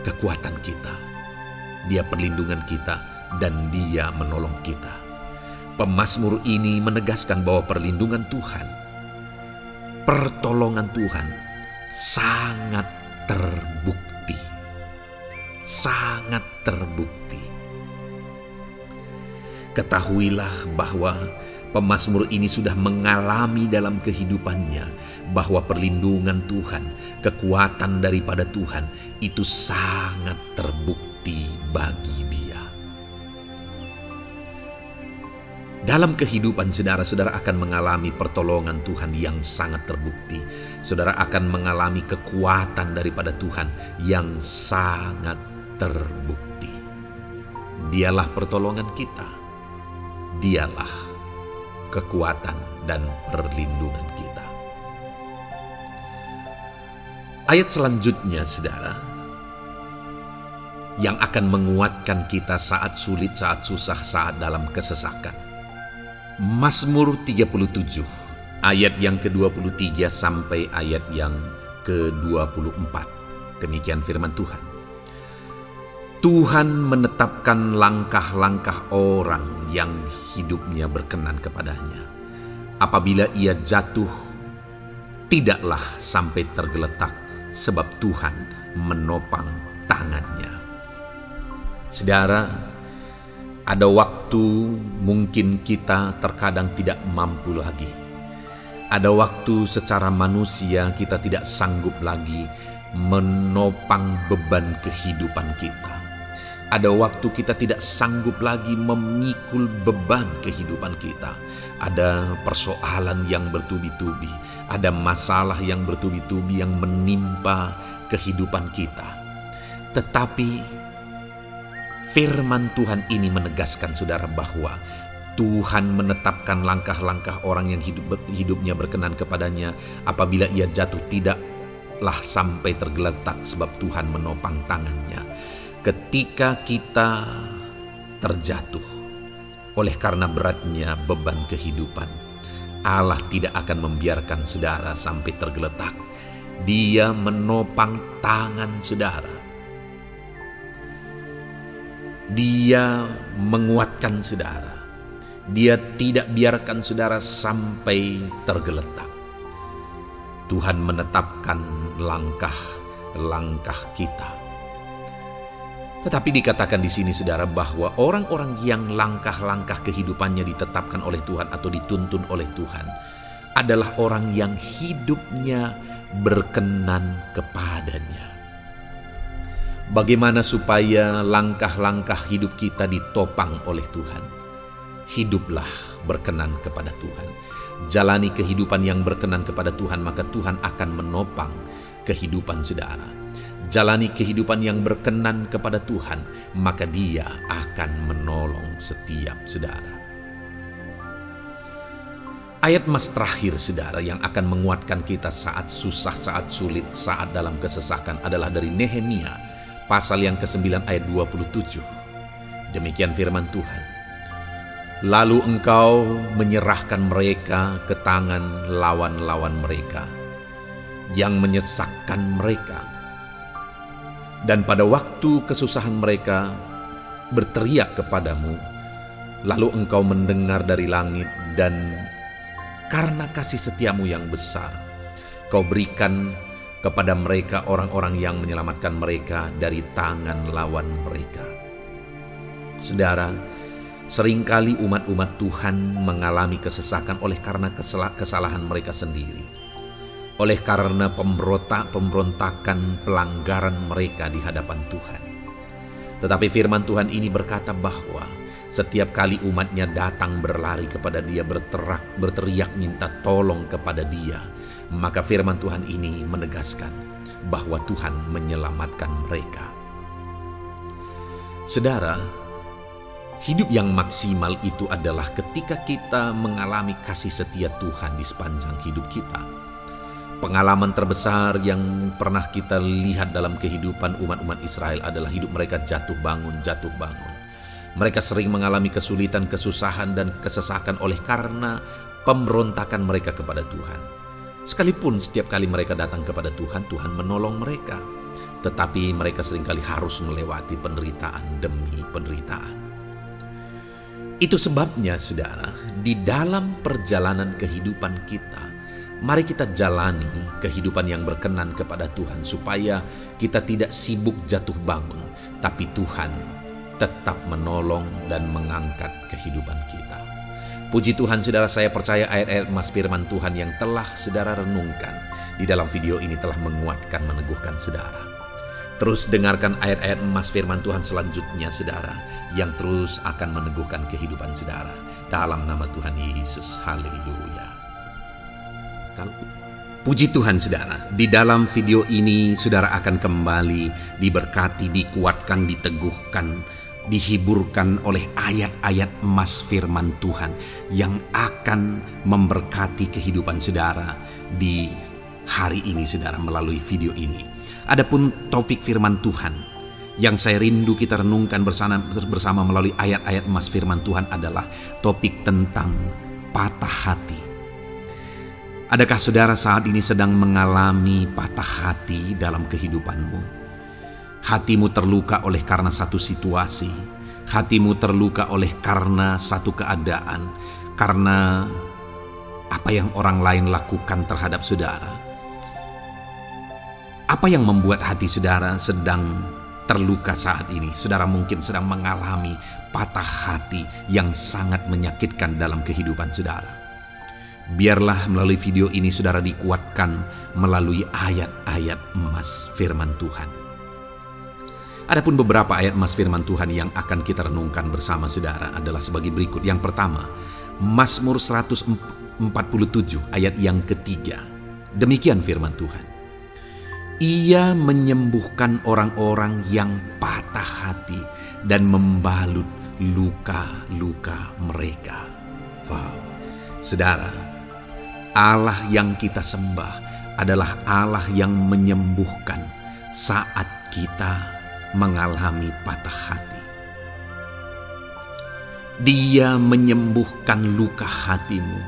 kekuatan kita, Dia perlindungan kita, dan Dia menolong kita. Pemazmur ini menegaskan bahwa perlindungan Tuhan, pertolongan Tuhan sangat terbukti. Sangat terbukti. Ketahuilah bahwa pemazmur ini sudah mengalami dalam kehidupannya bahwa perlindungan Tuhan, kekuatan daripada Tuhan itu sangat terbukti bagi dia. Dalam kehidupan saudara akan mengalami pertolongan Tuhan yang sangat terbukti. Saudara akan mengalami kekuatan daripada Tuhan yang sangat terbukti. Dialah pertolongan kita. Dialah kekuatan dan perlindungan kita. Ayat selanjutnya saudara, yang akan menguatkan kita saat sulit, saat susah, saat dalam kesesakan. Mazmur 37 ayat yang ke-23 sampai ayat yang ke-24. Demikian firman Tuhan. Tuhan menetapkan langkah-langkah orang yang hidupnya berkenan kepadanya. Apabila ia jatuh, tidaklah sampai tergeletak, sebab Tuhan menopang tangannya. Saudara, ada waktu mungkin kita terkadang tidak mampu lagi. Ada waktu secara manusia kita tidak sanggup lagi menopang beban kehidupan kita. Ada waktu kita tidak sanggup lagi memikul beban kehidupan kita. Ada persoalan yang bertubi-tubi, ada masalah yang bertubi-tubi yang menimpa kehidupan kita. Tetapi firman Tuhan ini menegaskan saudara bahwa Tuhan menetapkan langkah-langkah orang yang hidupnya berkenan kepadanya. Apabila ia jatuh, tidaklah sampai tergeletak, sebab Tuhan menopang tangannya. Ketika kita terjatuh oleh karena beratnya beban kehidupan, Allah tidak akan membiarkan saudara sampai tergeletak. Dia menopang tangan saudara. Dia menguatkan saudara. Dia tidak biarkan saudara sampai tergeletak. Tuhan menetapkan langkah-langkah kita. Tetapi dikatakan di sini saudara bahwa orang-orang yang langkah-langkah kehidupannya ditetapkan oleh Tuhan atau dituntun oleh Tuhan adalah orang yang hidupnya berkenan kepadanya. Bagaimana supaya langkah-langkah hidup kita ditopang oleh Tuhan? hiduplah berkenan kepada Tuhan. Jalani kehidupan yang berkenan kepada Tuhan, maka Tuhan akan menopang kehidupan saudara. Jalani kehidupan yang berkenan kepada Tuhan, maka Dia akan menolong setiap saudara. Ayat mas terakhir saudara yang akan menguatkan kita saat susah, saat sulit, saat dalam kesesakan adalah dari Nehemia pasal yang ke-9 ayat 27. Demikian firman Tuhan. Lalu engkau menyerahkan mereka ke tangan lawan-lawan mereka yang menyesakkan mereka. Dan pada waktu kesusahan mereka berteriak kepadamu, lalu engkau mendengar dari langit, dan karena kasih setiamu yang besar, kau berikan kepada mereka orang-orang yang menyelamatkan mereka dari tangan lawan mereka. Saudara, seringkali umat-umat Tuhan mengalami kesesakan oleh karena kesalahan mereka sendiri. Oleh karena pemberontakan, pelanggaran mereka di hadapan Tuhan. Tetapi firman Tuhan ini berkata bahwa setiap kali umatnya datang berlari kepada Dia, berteriak minta tolong kepada Dia, maka firman Tuhan ini menegaskan bahwa Tuhan menyelamatkan mereka. Saudara, hidup yang maksimal itu adalah ketika kita mengalami kasih setia Tuhan di sepanjang hidup kita. Pengalaman terbesar yang pernah kita lihat dalam kehidupan umat-umat Israel adalah hidup mereka jatuh bangun. Mereka sering mengalami kesulitan, kesusahan, dan kesesakan oleh karena pemberontakan mereka kepada Tuhan. Sekalipun setiap kali mereka datang kepada Tuhan, Tuhan menolong mereka. Tetapi mereka seringkali harus melewati penderitaan demi penderitaan. Itu sebabnya, saudara, di dalam perjalanan kehidupan kita, mari kita jalani kehidupan yang berkenan kepada Tuhan, supaya kita tidak sibuk jatuh bangun, tapi Tuhan tetap menolong dan mengangkat kehidupan kita. Puji Tuhan, saudara, saya percaya ayat-ayat mas firman Tuhan yang telah saudara renungkan di dalam video ini telah menguatkan, meneguhkan saudara. Terus dengarkan ayat-ayat emas firman Tuhan selanjutnya, saudara, yang terus akan meneguhkan kehidupan saudara. Dalam nama Tuhan Yesus, haleluya. Puji Tuhan, saudara, di dalam video ini saudara akan kembali diberkati, dikuatkan, diteguhkan, dihiburkan oleh ayat-ayat emas firman Tuhan yang akan memberkati kehidupan saudara di hari ini, saudara, melalui video ini. Adapun topik firman Tuhan yang saya rindu kita renungkan bersama melalui ayat-ayat emas firman Tuhan adalah topik tentang patah hati. Adakah saudara saat ini sedang mengalami patah hati dalam kehidupanmu? Hatimu terluka oleh karena satu situasi, hatimu terluka oleh karena satu keadaan, karena apa yang orang lain lakukan terhadap saudara. Apa yang membuat hati saudara sedang terluka saat ini? Saudara mungkin sedang mengalami patah hati yang sangat menyakitkan dalam kehidupan saudara. Biarlah melalui video ini saudara dikuatkan melalui ayat-ayat emas firman Tuhan. Adapun beberapa ayat emas firman Tuhan yang akan kita renungkan bersama saudara adalah sebagai berikut. Yang pertama, Mazmur 147 ayat yang ketiga. Demikian firman Tuhan. Ia menyembuhkan orang-orang yang patah hati dan membalut luka-luka mereka. Wow, saudara, Allah yang kita sembah adalah Allah yang menyembuhkan saat kita mengalami patah hati. Dia menyembuhkan luka hatimu.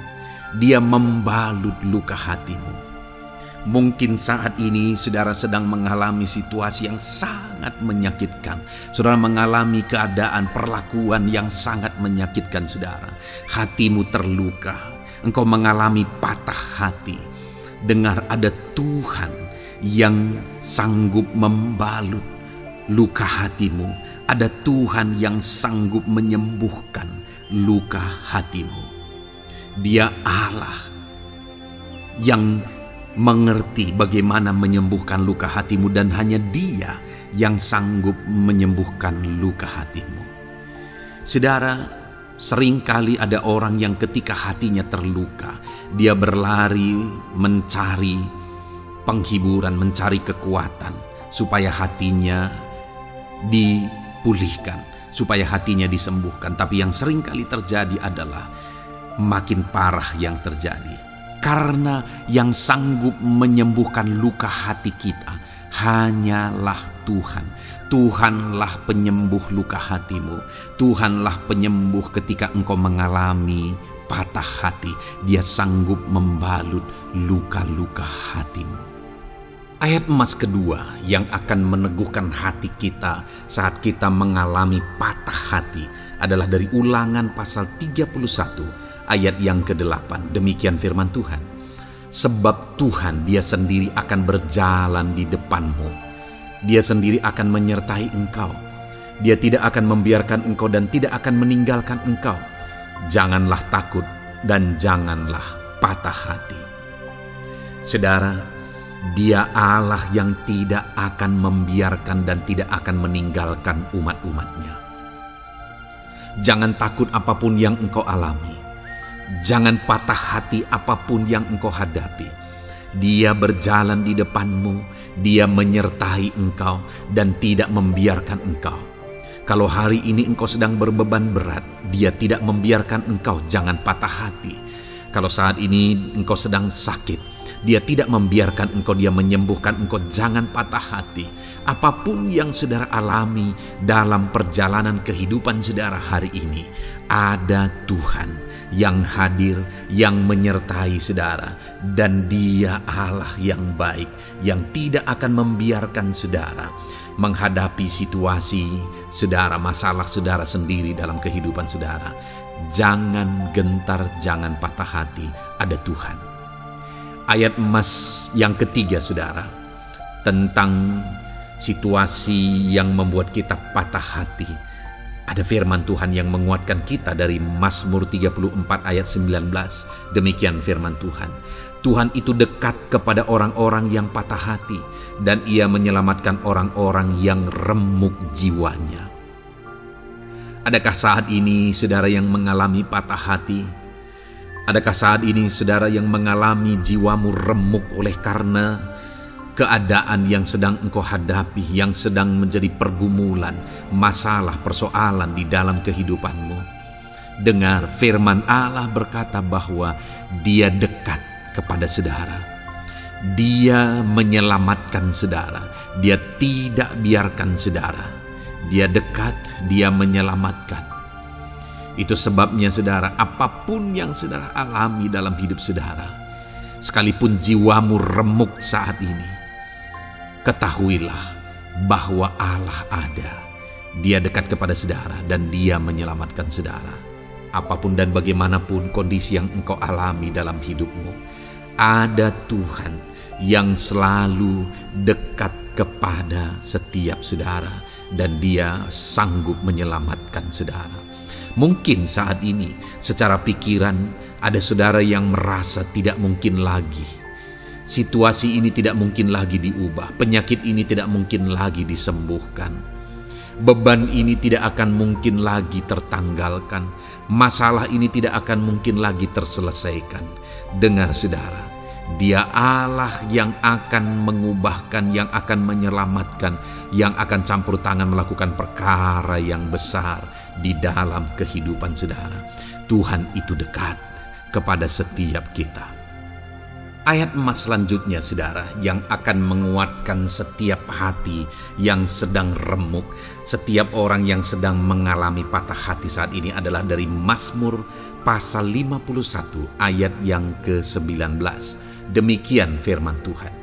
Dia membalut luka hatimu. Mungkin saat ini saudara sedang mengalami situasi yang sangat menyakitkan. Saudara mengalami keadaan perlakuan yang sangat menyakitkan saudara. Hatimu terluka. Engkau mengalami patah hati. Dengar, ada Tuhan yang sanggup membalut luka hatimu. Ada Tuhan yang sanggup menyembuhkan luka hatimu. Dia Allah yang mengerti bagaimana menyembuhkan luka hatimu, dan hanya Dia yang sanggup menyembuhkan luka hatimu. Saudara, Seringkali ada orang yang ketika hatinya terluka, dia berlari mencari penghiburan, mencari kekuatan supaya hatinya dipulihkan, supaya hatinya disembuhkan. Tapi yang seringkali terjadi adalah makin parah yang terjadi. Karena yang sanggup menyembuhkan luka hati kita hanyalah Tuhan. Tuhanlah penyembuh luka hatimu. Tuhanlah penyembuh ketika engkau mengalami patah hati. Dia sanggup membalut luka-luka hatimu. Ayat emas kedua yang akan meneguhkan hati kita saat kita mengalami patah hati adalah dari Ulangan pasal 31 ayat yang ke-8. Demikian firman Tuhan. Sebab Tuhan dia sendiri akan berjalan di depanmu. Dia sendiri akan menyertai engkau. Dia tidak akan membiarkan engkau dan tidak akan meninggalkan engkau. Janganlah takut dan janganlah patah hati. Saudara, Dia Allah yang tidak akan membiarkan dan tidak akan meninggalkan umat-umatnya. Jangan takut apapun yang engkau alami. Jangan patah hati apapun yang engkau hadapi. Dia berjalan di depanmu, Dia menyertai engkau dan tidak membiarkan engkau. Kalau hari ini engkau sedang berbeban berat, Dia tidak membiarkan engkau, jangan patah hati. Kalau saat ini engkau sedang sakit, Dia tidak membiarkan engkau, Dia menyembuhkan engkau, jangan patah hati. Apapun yang saudara alami dalam perjalanan kehidupan saudara hari ini, ada Tuhan yang hadir, yang menyertai saudara. Dan Dia Allah yang baik, yang tidak akan membiarkan saudara menghadapi situasi saudara, masalah saudara sendiri dalam kehidupan saudara. Jangan gentar, jangan patah hati, ada Tuhan. Ayat emas yang ketiga saudara, tentang situasi yang membuat kita patah hati. Ada firman Tuhan yang menguatkan kita dari Mazmur 34 ayat 19. Demikian firman Tuhan. Tuhan itu dekat kepada orang-orang yang patah hati, dan Ia menyelamatkan orang-orang yang remuk jiwanya. Adakah saat ini saudara yang mengalami patah hati? Adakah saat ini saudara yang mengalami jiwamu remuk oleh karena keadaan yang sedang engkau hadapi, yang sedang menjadi pergumulan, masalah, persoalan di dalam kehidupanmu? Dengar, firman Allah berkata bahwa Dia dekat kepada saudara. Dia menyelamatkan saudara. Dia tidak biarkan saudara. Dia dekat, Dia menyelamatkan. Itu sebabnya saudara, apapun yang saudara alami dalam hidup saudara, sekalipun jiwamu remuk saat ini, ketahuilah bahwa Allah ada. Dia dekat kepada saudara dan Dia menyelamatkan saudara. Apapun dan bagaimanapun kondisi yang engkau alami dalam hidupmu, ada Tuhan yang selalu dekat kepada setiap saudara dan Dia sanggup menyelamatkan saudara. Mungkin saat ini secara pikiran ada saudara yang merasa tidak mungkin lagi. Situasi ini tidak mungkin lagi diubah. Penyakit ini tidak mungkin lagi disembuhkan. Beban ini tidak akan mungkin lagi tertanggalkan. Masalah ini tidak akan mungkin lagi terselesaikan. Dengar saudara, Dia Allah yang akan mengubahkan, yang akan menyelamatkan, yang akan campur tangan melakukan perkara yang besar di dalam kehidupan saudara. Tuhan itu dekat kepada setiap kita. Ayat emas selanjutnya saudara, yang akan menguatkan setiap hati yang sedang remuk, setiap orang yang sedang mengalami patah hati saat ini adalah dari Mazmur pasal 51 ayat yang ke-19. Demikian firman Tuhan.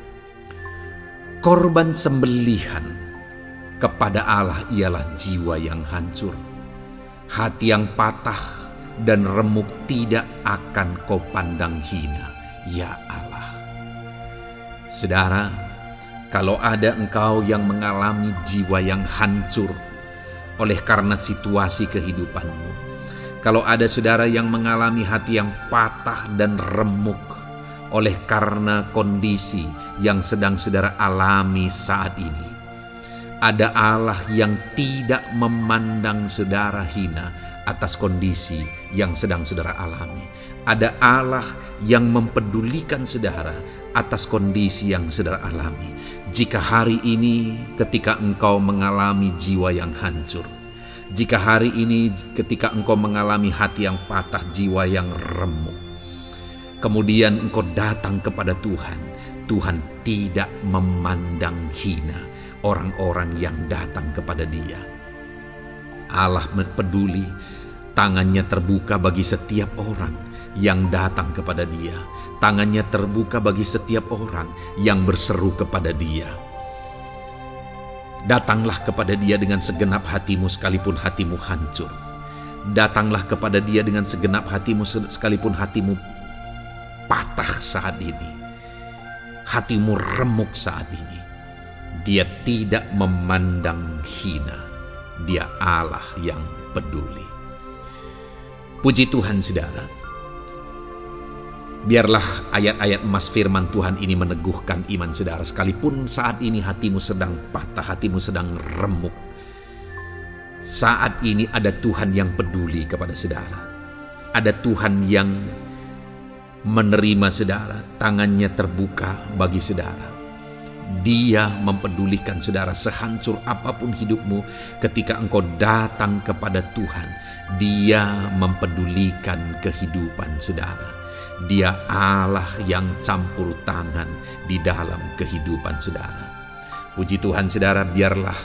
Korban sembelihan kepada Allah ialah jiwa yang hancur. Hati yang patah dan remuk tidak akan kau pandang hina, ya Allah. Saudara, kalau ada engkau yang mengalami jiwa yang hancur oleh karena situasi kehidupanmu, kalau ada saudara yang mengalami hati yang patah dan remuk oleh karena kondisi yang sedang saudara alami saat ini, ada Allah yang tidak memandang saudara hina. atas kondisi yang sedang saudara alami. Ada Allah yang mempedulikan saudara atas kondisi yang saudara alami. Jika hari ini ketika engkau mengalami jiwa yang hancur, jika hari ini ketika engkau mengalami hati yang patah, jiwa yang remuk, kemudian engkau datang kepada Tuhan, Tuhan tidak memandang hina orang-orang yang datang kepada Dia. Allah peduli, tangannya terbuka bagi setiap orang yang datang kepada Dia. Tangannya terbuka bagi setiap orang yang berseru kepada Dia. Datanglah kepada Dia dengan segenap hatimu sekalipun hatimu hancur. Datanglah kepada Dia dengan segenap hatimu sekalipun hatimu patah saat ini. Hatimu remuk saat ini. Dia tidak memandang hina. Dia Allah yang peduli. Puji Tuhan saudara. Biarlah ayat-ayat emas firman Tuhan ini meneguhkan iman saudara. Sekalipun saat ini hatimu sedang patah, hatimu sedang remuk. Saat ini ada Tuhan yang peduli kepada saudara. Ada Tuhan yang menerima saudara, tangannya terbuka bagi saudara. Dia mempedulikan saudara sehancur apapun hidupmu. Ketika engkau datang kepada Tuhan, Dia mempedulikan kehidupan saudara. Dia Allah yang campur tangan di dalam kehidupan saudara. Puji Tuhan saudara, biarlah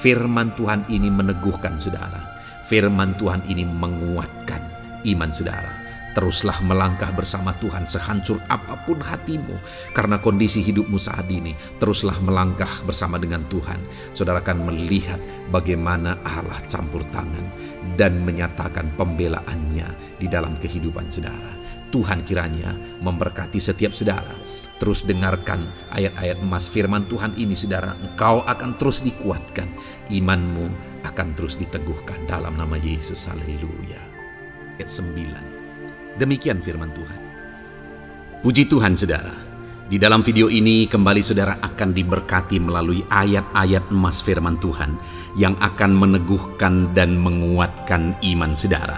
firman Tuhan ini meneguhkan saudara. Firman Tuhan ini menguatkan iman saudara. Teruslah melangkah bersama Tuhan sehancur apapun hatimu karena kondisi hidupmu saat ini. Teruslah melangkah bersama dengan Tuhan. Saudara akan melihat bagaimana Allah campur tangan dan menyatakan pembelaannya di dalam kehidupan saudara. Tuhan kiranya memberkati setiap saudara. Terus dengarkan ayat-ayat emas firman Tuhan ini saudara. Engkau akan terus dikuatkan. Imanmu akan terus diteguhkan dalam nama Yesus. Haleluya. Ayat 9. Demikian firman Tuhan. Puji Tuhan saudara. Di dalam video ini kembali saudara akan diberkati melalui ayat-ayat emas firman Tuhan yang akan meneguhkan dan menguatkan iman saudara.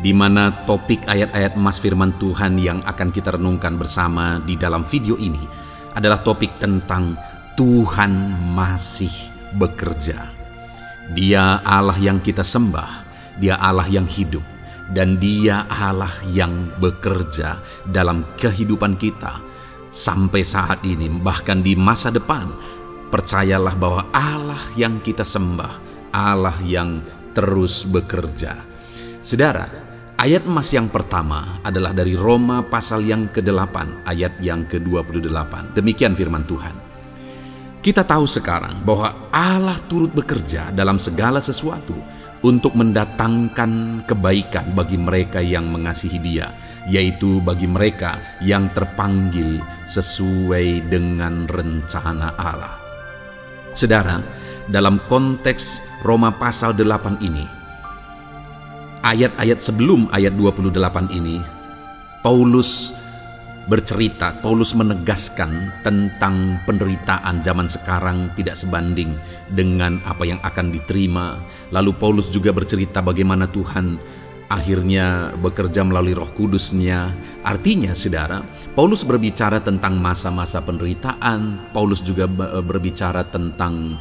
Di mana topik ayat-ayat emas firman Tuhan yang akan kita renungkan bersama di dalam video ini adalah topik tentang Tuhan masih bekerja. Dia Allah yang kita sembah, Dia Allah yang hidup, dan Dia Allah yang bekerja dalam kehidupan kita sampai saat ini, bahkan di masa depan. Percayalah bahwa Allah yang kita sembah, Allah yang terus bekerja. Saudara, ayat emas yang pertama adalah dari Roma pasal yang ke-8 ayat yang ke-28. Demikian firman Tuhan. Kita tahu sekarang bahwa Allah turut bekerja dalam segala sesuatu untuk mendatangkan kebaikan bagi mereka yang mengasihi Dia, yaitu bagi mereka yang terpanggil sesuai dengan rencana Allah. Saudara, dalam konteks Roma pasal 8 ini, ayat-ayat sebelum ayat 28 ini, Paulus menegaskan tentang penderitaan zaman sekarang tidak sebanding dengan apa yang akan diterima. Lalu Paulus juga bercerita bagaimana Tuhan akhirnya bekerja melalui Roh Kudus-Nya. Artinya saudara, Paulus berbicara tentang masa-masa penderitaan. Paulus juga berbicara tentang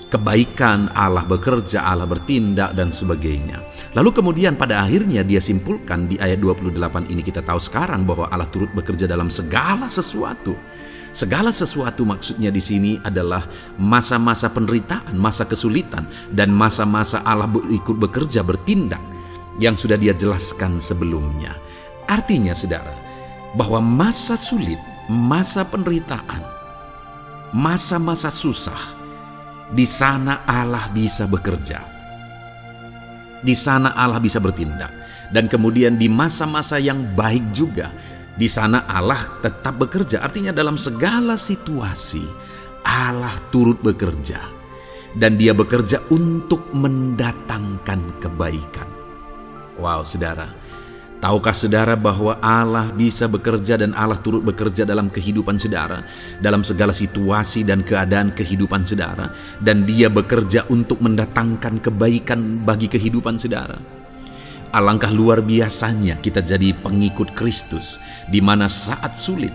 kebaikan, Allah bekerja, Allah bertindak, dan sebagainya. Lalu kemudian pada akhirnya dia simpulkan di ayat 28 ini, kita tahu sekarang bahwa Allah turut bekerja dalam segala sesuatu. Segala sesuatu maksudnya di sini adalah masa-masa penderitaan, masa kesulitan, dan masa-masa Allah ikut bekerja, bertindak, yang sudah Dia jelaskan sebelumnya. Artinya saudara, bahwa masa sulit, masa penderitaan, masa-masa susah, di sana Allah bisa bekerja. Di sana Allah bisa bertindak. Dan kemudian di masa-masa yang baik juga, di sana Allah tetap bekerja. Artinya dalam segala situasi Allah turut bekerja. Dan Dia bekerja untuk mendatangkan kebaikan. Wow saudara, Tahukah saudara bahwa Allah bisa bekerja dan Allah turut bekerja dalam kehidupan saudara, dalam segala situasi dan keadaan kehidupan saudara, dan Dia bekerja untuk mendatangkan kebaikan bagi kehidupan saudara? Alangkah luar biasanya kita jadi pengikut Kristus, di mana saat sulit,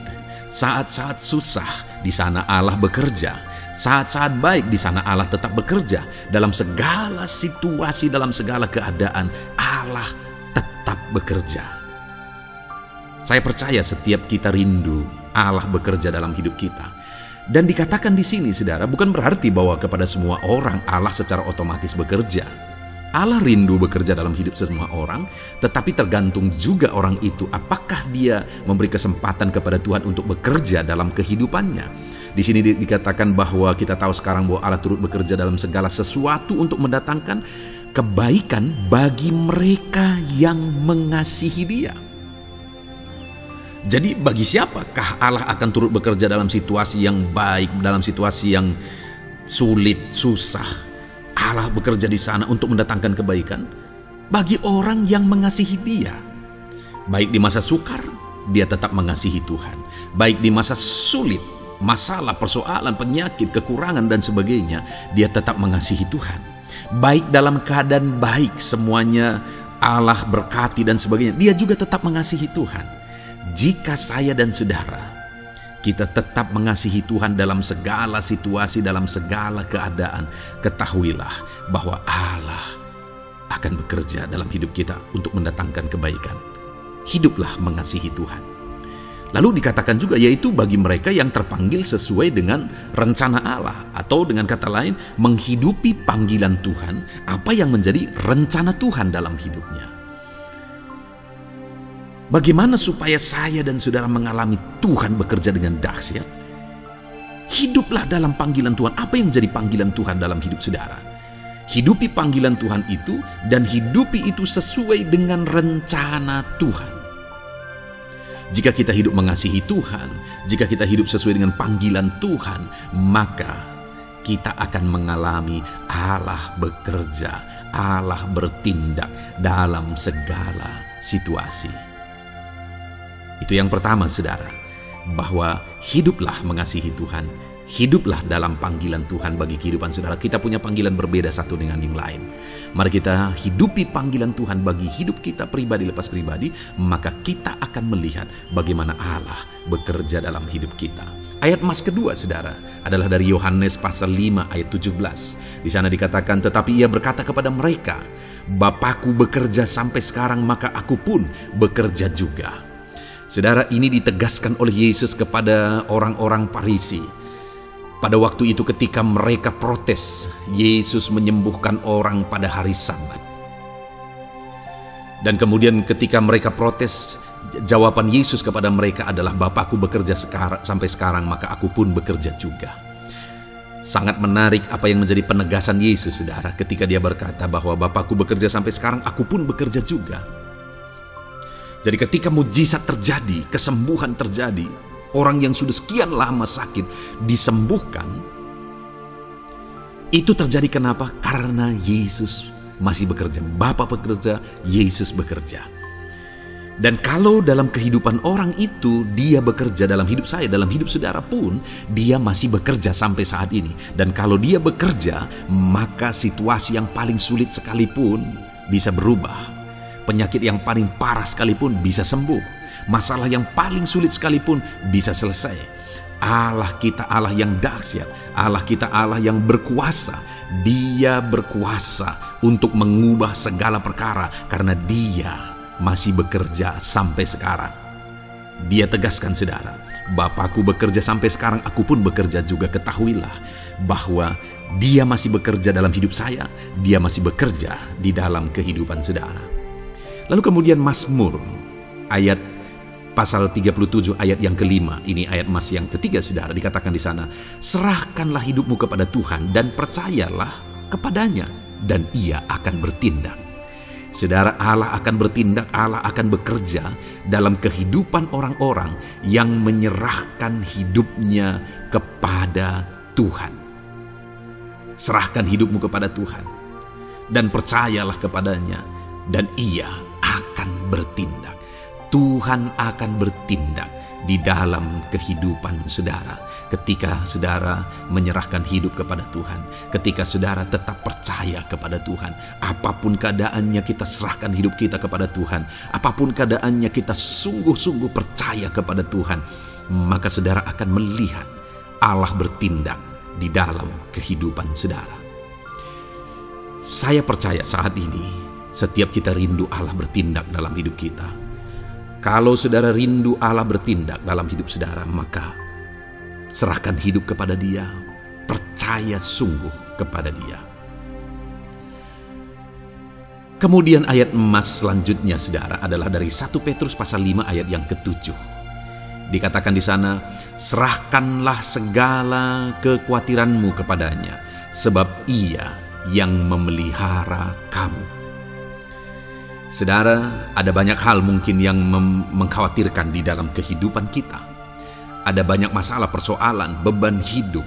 saat-saat susah, di sana Allah bekerja. Saat-saat baik, di sana Allah tetap bekerja. Dalam segala situasi, dalam segala keadaan, Allah tetap bekerja. Saya percaya setiap kita rindu Allah bekerja dalam hidup kita. Dan dikatakan di sini, saudara, bukan berarti bahwa kepada semua orang Allah secara otomatis bekerja. Allah rindu bekerja dalam hidup semua orang, tetapi tergantung juga orang itu apakah dia memberi kesempatan kepada Tuhan untuk bekerja dalam kehidupannya. Di sini dikatakan bahwa kita tahu sekarang bahwa Allah turut bekerja dalam segala sesuatu untuk mendatangkan kebaikan bagi mereka yang mengasihi Dia. Jadi bagi siapakah Allah akan turut bekerja dalam situasi yang baik, dalam situasi yang sulit, susah? Allah bekerja di sana untuk mendatangkan kebaikan bagi orang yang mengasihi Dia. Baik di masa sukar, dia tetap mengasihi Tuhan. Baik di masa sulit, masalah, persoalan, penyakit, kekurangan dan sebagainya, dia tetap mengasihi Tuhan. Baik dalam keadaan baik, semuanya Allah berkati dan sebagainya, dia juga tetap mengasihi Tuhan. Jika saya dan saudara, kita tetap mengasihi Tuhan dalam segala situasi, dalam segala keadaan, ketahuilah bahwa Allah akan bekerja dalam hidup kita untuk mendatangkan kebaikan. Hiduplah mengasihi Tuhan. Lalu dikatakan juga, yaitu bagi mereka yang terpanggil sesuai dengan rencana Allah, atau dengan kata lain, menghidupi panggilan Tuhan, apa yang menjadi rencana Tuhan dalam hidupnya. Bagaimana supaya saya dan saudara mengalami Tuhan bekerja dengan dahsyat? Hiduplah dalam panggilan Tuhan. Apa yang menjadi panggilan Tuhan dalam hidup saudara? Hidupi panggilan Tuhan itu, dan hidupi itu sesuai dengan rencana Tuhan. Jika kita hidup mengasihi Tuhan, jika kita hidup sesuai dengan panggilan Tuhan, maka kita akan mengalami Allah bekerja, Allah bertindak dalam segala situasi. Itu yang pertama, saudara, bahwa hiduplah mengasihi Tuhan, hiduplah dalam panggilan Tuhan bagi kehidupan saudara. Kita punya panggilan berbeda satu dengan yang lain. Mari kita hidupi panggilan Tuhan bagi hidup kita pribadi lepas pribadi, maka kita akan melihat bagaimana Allah bekerja dalam hidup kita. Ayat emas kedua, saudara, adalah dari Yohanes pasal 5 ayat 17. Di sana dikatakan, tetapi ia berkata kepada mereka, Bapakku bekerja sampai sekarang, maka aku pun bekerja juga. Saudara, ini ditegaskan oleh Yesus kepada orang-orang Farisi. Pada waktu itu ketika mereka protes, Yesus menyembuhkan orang pada hari Sabat. Dan kemudian ketika mereka protes, jawaban Yesus kepada mereka adalah, Bapakku bekerja sampai sekarang, maka aku pun bekerja juga. Sangat menarik apa yang menjadi penegasan Yesus, saudara, ketika dia berkata bahwa Bapakku bekerja sampai sekarang, aku pun bekerja juga. Jadi ketika mujizat terjadi, kesembuhan terjadi, orang yang sudah sekian lama sakit disembuhkan, itu terjadi kenapa? Karena Yesus masih bekerja. Bapa bekerja, Yesus bekerja. Dan kalau dalam kehidupan orang itu dia bekerja, dalam hidup saya, dalam hidup saudara pun, dia masih bekerja sampai saat ini. Dan kalau dia bekerja, maka situasi yang paling sulit sekalipun bisa berubah. Penyakit yang paling parah sekalipun bisa sembuh. Masalah yang paling sulit sekalipun bisa selesai. Allah kita Allah yang dahsyat. Allah kita Allah yang berkuasa. Dia berkuasa untuk mengubah segala perkara karena Dia masih bekerja sampai sekarang. Dia tegaskan, saudara, Bapakku bekerja sampai sekarang, aku pun bekerja juga. Ketahuilah bahwa Dia masih bekerja dalam hidup saya. Dia masih bekerja di dalam kehidupan saudara. Lalu kemudian Mazmur ayat pasal 37 ayat yang kelima, ini ayat emas yang ketiga, saudara, dikatakan di sana, serahkanlah hidupmu kepada Tuhan dan percayalah kepadanya dan Ia akan bertindak. Saudara, Allah akan bertindak, Allah akan bekerja dalam kehidupan orang-orang yang menyerahkan hidupnya kepada Tuhan. Serahkan hidupmu kepada Tuhan dan percayalah kepadanya dan Ia akan bertindak. Tuhan akan bertindak di dalam kehidupan saudara. Ketika saudara menyerahkan hidup kepada Tuhan, ketika saudara tetap percaya kepada Tuhan, apapun keadaannya kita serahkan hidup kita kepada Tuhan, apapun keadaannya kita sungguh-sungguh percaya kepada Tuhan, maka saudara akan melihat Allah bertindak di dalam kehidupan saudara. Saya percaya saat ini setiap kita rindu Allah bertindak dalam hidup kita. Kalau saudara rindu Allah bertindak dalam hidup saudara, maka serahkan hidup kepada Dia, percaya sungguh kepada Dia. Kemudian ayat emas selanjutnya saudara adalah dari 1 Petrus pasal 5 ayat yang ke-7. Dikatakan di sana, serahkanlah segala kekhawatiranmu kepadanya, sebab Ia yang memelihara kamu. Saudara, ada banyak hal mungkin yang mengkhawatirkan di dalam kehidupan kita. Ada banyak masalah, persoalan, beban hidup,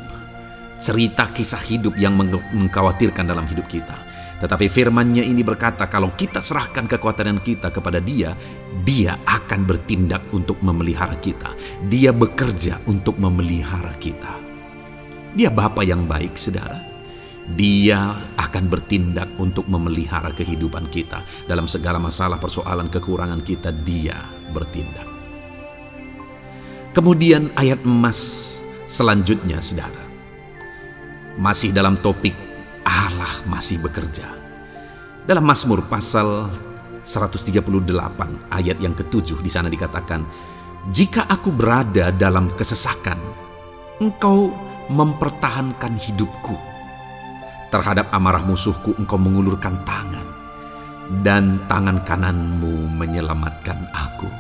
cerita kisah hidup yang mengkhawatirkan dalam hidup kita. Tetapi firman-Nya ini berkata, kalau kita serahkan kekhawatiran kita kepada Dia, Dia akan bertindak untuk memelihara kita. Dia bekerja untuk memelihara kita. Dia Bapa yang baik, saudara. Dia akan bertindak untuk memelihara kehidupan kita. Dalam segala masalah, persoalan, kekurangan kita, Dia bertindak. Kemudian ayat emas selanjutnya, saudara, masih dalam topik Allah masih bekerja. Dalam Mazmur pasal 138 ayat yang ke-7 di sana dikatakan, jika aku berada dalam kesesakan, Engkau mempertahankan hidupku. Terhadap amarah musuhku Engkau mengulurkan tangan, dan tangan kananmu menyelamatkan aku.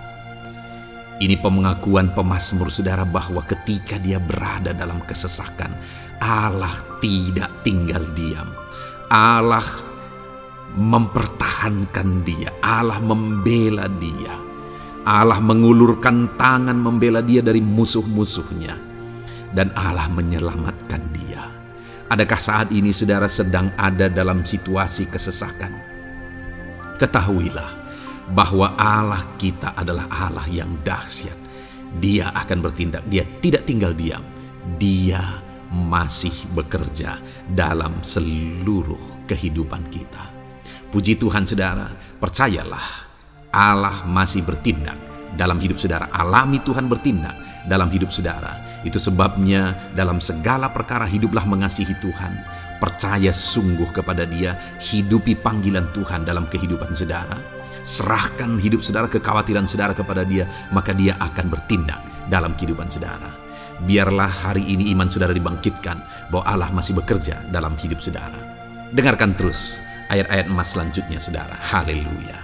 Ini pengakuan pemazmur saudara bahwa ketika dia berada dalam kesesakan, Allah tidak tinggal diam. Allah mempertahankan dia, Allah membela dia. Allah mengulurkan tangan membela dia dari musuh-musuhnya, dan Allah menyelamatkan dia. Adakah saat ini saudara sedang ada dalam situasi kesesakan? Ketahuilah bahwa Allah kita adalah Allah yang dahsyat. Dia akan bertindak, Dia tidak tinggal diam. Dia masih bekerja dalam seluruh kehidupan kita. Puji Tuhan saudara, percayalah Allah masih bertindak dalam hidup saudara. Alami Tuhan bertindak dalam hidup saudara. Itu sebabnya dalam segala perkara hiduplah mengasihi Tuhan, percaya sungguh kepada Dia, hidupi panggilan Tuhan dalam kehidupan saudara. Serahkan hidup saudara, kekhawatiran saudara kepada Dia, maka Dia akan bertindak dalam kehidupan saudara. Biarlah hari ini iman saudara dibangkitkan bahwa Allah masih bekerja dalam hidup saudara. Dengarkan terus ayat-ayat emas selanjutnya saudara. Haleluya.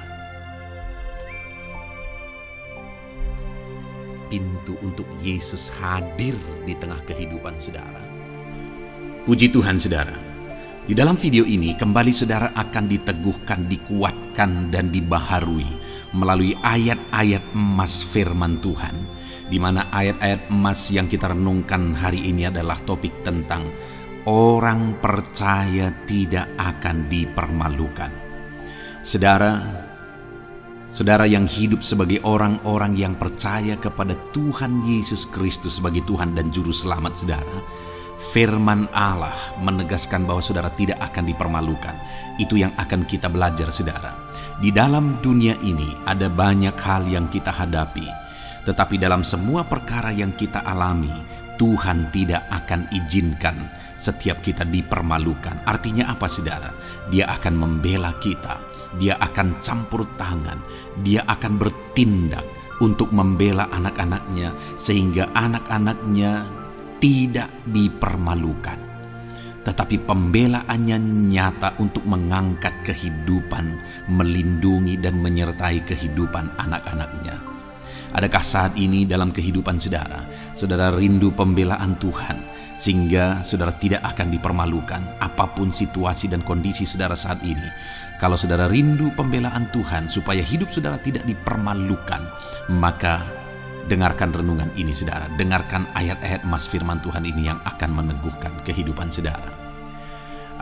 Pintu untuk Yesus hadir di tengah kehidupan saudara. Puji Tuhan saudara. Di dalam video ini kembali saudara akan diteguhkan, dikuatkan dan dibaharui melalui ayat-ayat emas firman Tuhan, di mana ayat-ayat emas yang kita renungkan hari ini adalah topik tentang orang percaya tidak akan dipermalukan. Saudara yang hidup sebagai orang-orang yang percaya kepada Tuhan Yesus Kristus sebagai Tuhan dan Juru Selamat saudara, firman Allah menegaskan bahwa saudara tidak akan dipermalukan. Itu yang akan kita belajar saudara. Di dalam dunia ini ada banyak hal yang kita hadapi, tetapi dalam semua perkara yang kita alami, Tuhan tidak akan izinkan setiap kita dipermalukan. Artinya apa saudara? Dia akan membela kita. Dia akan campur tangan, Dia akan bertindak untuk membela anak-anaknya sehingga anak-anaknya tidak dipermalukan. Tetapi pembelaannya nyata untuk mengangkat kehidupan, melindungi dan menyertai kehidupan anak-anaknya. Adakah saat ini dalam kehidupan saudara rindu pembelaan Tuhan sehingga saudara tidak akan dipermalukan apapun situasi dan kondisi saudara saat ini? Kalau saudara rindu pembelaan Tuhan supaya hidup saudara tidak dipermalukan, maka dengarkan renungan ini saudara. Dengarkan ayat-ayat emas firman Tuhan ini yang akan meneguhkan kehidupan saudara.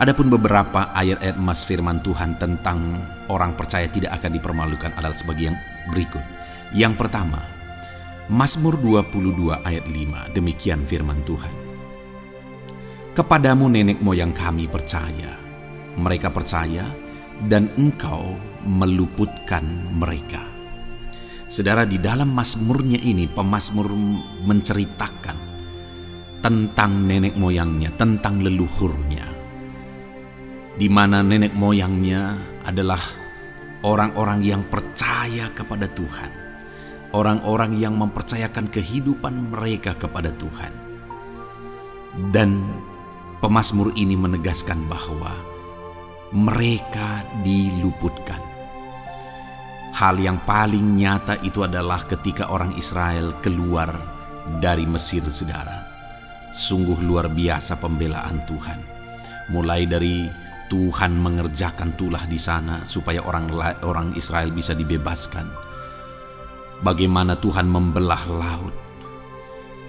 Adapun beberapa ayat-ayat emas firman Tuhan tentang orang percaya tidak akan dipermalukan adalah sebagai yang berikut. Yang pertama, Mazmur 22 ayat 5, demikian firman Tuhan. Kepadamu nenek moyang kami percaya, mereka percaya dan Engkau meluputkan mereka. Saudara, di dalam mazmurnya ini pemazmur menceritakan tentang nenek moyangnya, tentang leluhurnya, di mana nenek moyangnya adalah orang-orang yang percaya kepada Tuhan, orang-orang yang mempercayakan kehidupan mereka kepada Tuhan. Dan pemazmur ini menegaskan bahwa mereka diluputkan. Hal yang paling nyata itu adalah ketika orang Israel keluar dari Mesir, saudara. Sungguh luar biasa pembelaan Tuhan. Mulai dari Tuhan mengerjakan tulah di sana supaya orang Israel bisa dibebaskan. Bagaimana Tuhan membelah laut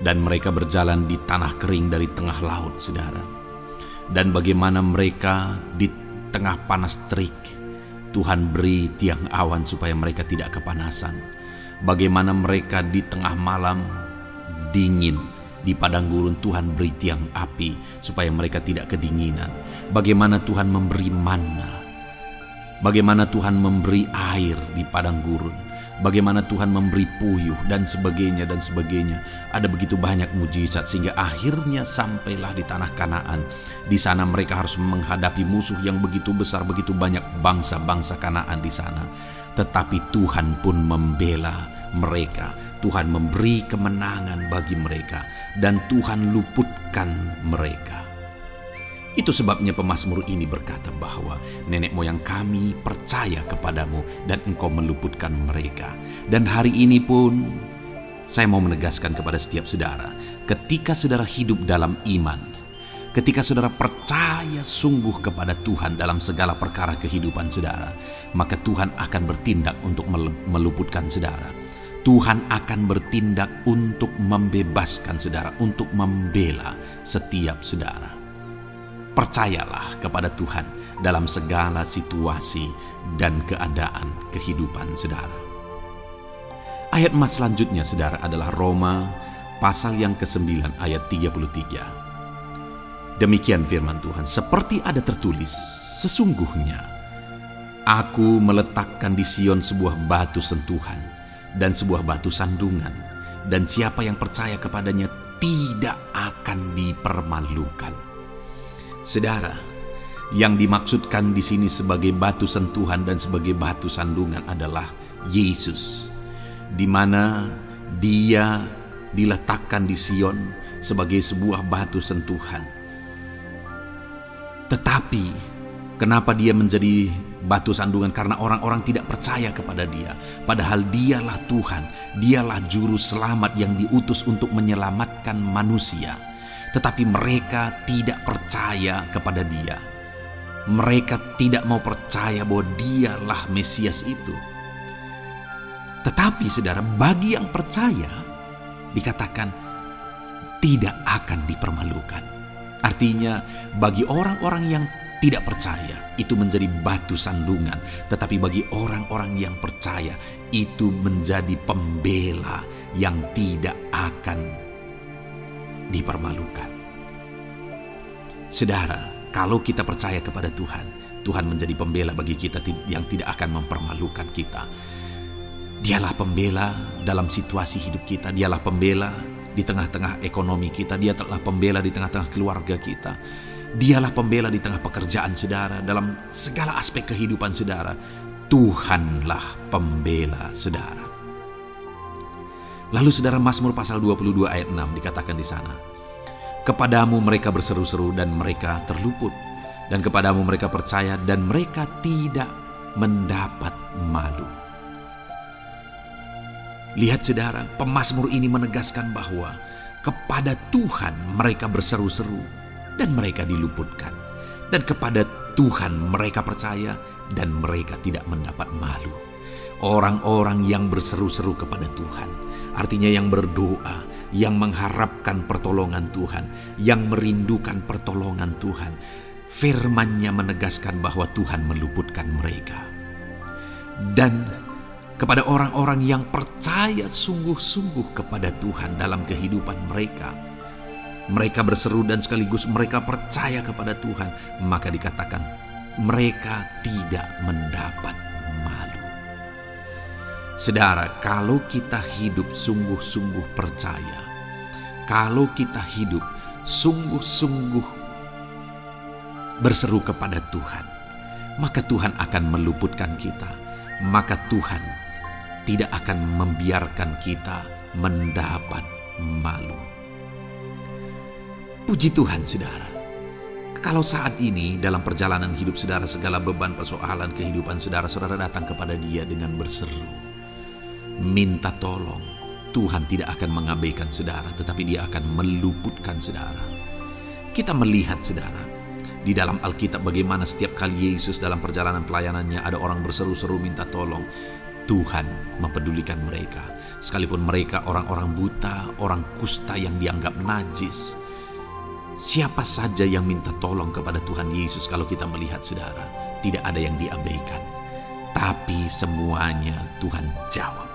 dan mereka berjalan di tanah kering dari tengah laut, saudara. Dan bagaimana mereka di tengah panas terik, Tuhan beri tiang awan supaya mereka tidak kepanasan. Bagaimana mereka di tengah malam dingin, di padang gurun Tuhan beri tiang api supaya mereka tidak kedinginan. Bagaimana Tuhan memberi manna, bagaimana Tuhan memberi air di padang gurun, bagaimana Tuhan memberi puyuh dan sebagainya dan sebagainya. Ada begitu banyak mujizat sehingga akhirnya sampailah di tanah Kanaan. Di sana mereka harus menghadapi musuh yang begitu besar, begitu banyak bangsa-bangsa Kanaan di sana. Tetapi Tuhan pun membela mereka. Tuhan memberi kemenangan bagi mereka dan Tuhan luputkan mereka. Itu sebabnya pemazmur ini berkata bahwa nenek moyang kami percaya kepadamu dan Engkau meluputkan mereka. Dan hari ini pun saya mau menegaskan kepada setiap saudara, ketika saudara hidup dalam iman, ketika saudara percaya sungguh kepada Tuhan dalam segala perkara kehidupan saudara, maka Tuhan akan bertindak untuk meluputkan saudara. Tuhan akan bertindak untuk membebaskan saudara, untuk membela setiap saudara. Percayalah kepada Tuhan dalam segala situasi dan keadaan kehidupan saudara. Ayat emas selanjutnya saudara adalah Roma pasal yang ke-9 ayat 33. Demikian firman Tuhan, seperti ada tertulis, sesungguhnya Aku meletakkan di Sion sebuah batu sentuhan dan sebuah batu sandungan, dan siapa yang percaya kepadanya tidak akan dipermalukan. Saudara, yang dimaksudkan di sini sebagai batu sentuhan dan sebagai batu sandungan adalah Yesus, di mana Dia diletakkan di Sion sebagai sebuah batu sentuhan. Tetapi kenapa Dia menjadi batu sandungan? Karena orang-orang tidak percaya kepada Dia. Padahal Dialah Tuhan, Dialah juru selamat yang diutus untuk menyelamatkan manusia. Tetapi mereka tidak percaya kepada Dia. Mereka tidak mau percaya bahwa Dialah Mesias itu. Tetapi saudara, bagi yang percaya dikatakan tidak akan dipermalukan. Artinya bagi orang-orang yang tidak percaya itu menjadi batu sandungan, tetapi bagi orang-orang yang percaya itu menjadi pembela yang tidak akan dipermalukan. Saudara, kalau kita percaya kepada Tuhan, Tuhan menjadi pembela bagi kita yang tidak akan mempermalukan kita. Dialah pembela dalam situasi hidup kita, Dialah pembela di tengah-tengah ekonomi kita, Dia telah pembela di tengah-tengah keluarga kita. Dialah pembela di tengah pekerjaan saudara, dalam segala aspek kehidupan saudara. Tuhanlah pembela saudara. Lalu saudara, Mazmur pasal 22 ayat 6 dikatakan di sana, kepadamu mereka berseru-seru dan mereka terluput, dan kepadamu mereka percaya dan mereka tidak mendapat malu. Lihat saudara, pemazmur ini menegaskan bahwa kepada Tuhan mereka berseru-seru dan mereka diluputkan, dan kepada Tuhan mereka percaya dan mereka tidak mendapat malu. Orang-orang yang berseru-seru kepada Tuhan, artinya yang berdoa, yang mengharapkan pertolongan Tuhan, yang merindukan pertolongan Tuhan. Firman-Nya menegaskan bahwa Tuhan meluputkan mereka. Dan kepada orang-orang yang percaya sungguh-sungguh kepada Tuhan dalam kehidupan mereka, mereka berseru dan sekaligus mereka percaya kepada Tuhan, maka dikatakan mereka tidak mendapat malu. Saudara, kalau kita hidup sungguh-sungguh percaya, kalau kita hidup sungguh-sungguh berseru kepada Tuhan, maka Tuhan akan meluputkan kita. Maka Tuhan tidak akan membiarkan kita mendapat malu. Puji Tuhan, saudara. Kalau saat ini dalam perjalanan hidup saudara, segala beban persoalan kehidupan saudara datang kepada Dia dengan berseru, minta tolong, Tuhan tidak akan mengabaikan saudara, tetapi Dia akan meluputkan saudara. Kita melihat, saudara, di dalam Alkitab bagaimana setiap kali Yesus dalam perjalanan pelayanannya ada orang berseru-seru minta tolong, Tuhan mempedulikan mereka. Sekalipun mereka orang-orang buta, orang kusta yang dianggap najis. Siapa saja yang minta tolong kepada Tuhan Yesus, kalau kita melihat, saudara, tidak ada yang diabaikan. Tapi semuanya Tuhan jawab.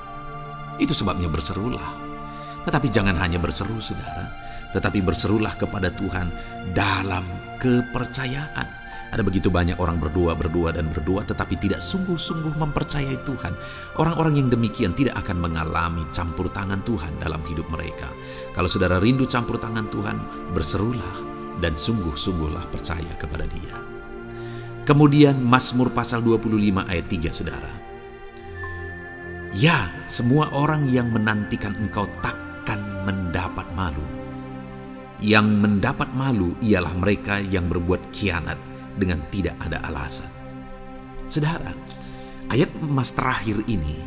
Itu sebabnya berserulah. Tetapi jangan hanya berseru, saudara, tetapi berserulah kepada Tuhan dalam kepercayaan. Ada begitu banyak orang berdoa tetapi tidak sungguh-sungguh mempercayai Tuhan. Orang-orang yang demikian tidak akan mengalami campur tangan Tuhan dalam hidup mereka. Kalau saudara rindu campur tangan Tuhan, berserulah dan sungguh-sungguhlah percaya kepada Dia. Kemudian Mazmur pasal 25 ayat 3, saudara. Ya, semua orang yang menantikan Engkau takkan mendapat malu. Yang mendapat malu ialah mereka yang berbuat khianat dengan tidak ada alasan. Saudara, ayat emas terakhir ini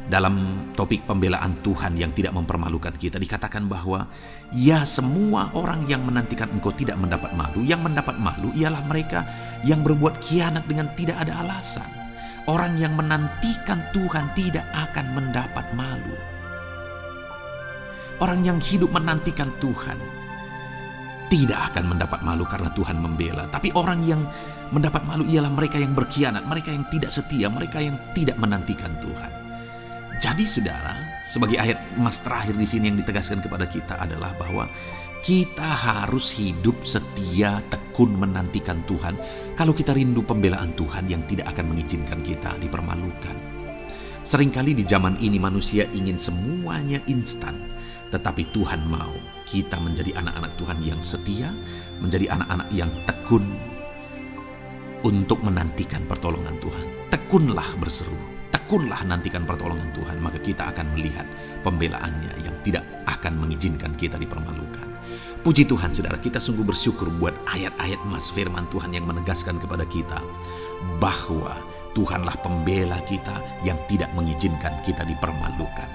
dalam topik pembelaan Tuhan yang tidak mempermalukan kita, dikatakan bahwa ya, semua orang yang menantikan Engkau tidak mendapat malu. Yang mendapat malu ialah mereka yang berbuat khianat dengan tidak ada alasan. Orang yang menantikan Tuhan tidak akan mendapat malu. Orang yang hidup menantikan Tuhan tidak akan mendapat malu karena Tuhan membela. Tapi orang yang mendapat malu ialah mereka yang berkhianat, mereka yang tidak setia, mereka yang tidak menantikan Tuhan. Jadi saudara, sebagai ayat emas terakhir di sini yang ditegaskan kepada kita adalah bahwa kita harus hidup setia, tekun menantikan Tuhan. Kalau kita rindu pembelaan Tuhan yang tidak akan mengizinkan kita dipermalukan. Seringkali di zaman ini manusia ingin semuanya instan. Tetapi Tuhan mau kita menjadi anak-anak Tuhan yang setia, menjadi anak-anak yang tekun untuk menantikan pertolongan Tuhan. Tekunlah berseru, tekunlah nantikan pertolongan Tuhan, maka kita akan melihat pembelaannya yang tidak akan mengizinkan kita dipermalukan. Puji Tuhan, saudara, kita sungguh bersyukur buat ayat-ayat emas firman Tuhan yang menegaskan kepada kita bahwa Tuhanlah pembela kita yang tidak mengizinkan kita dipermalukan.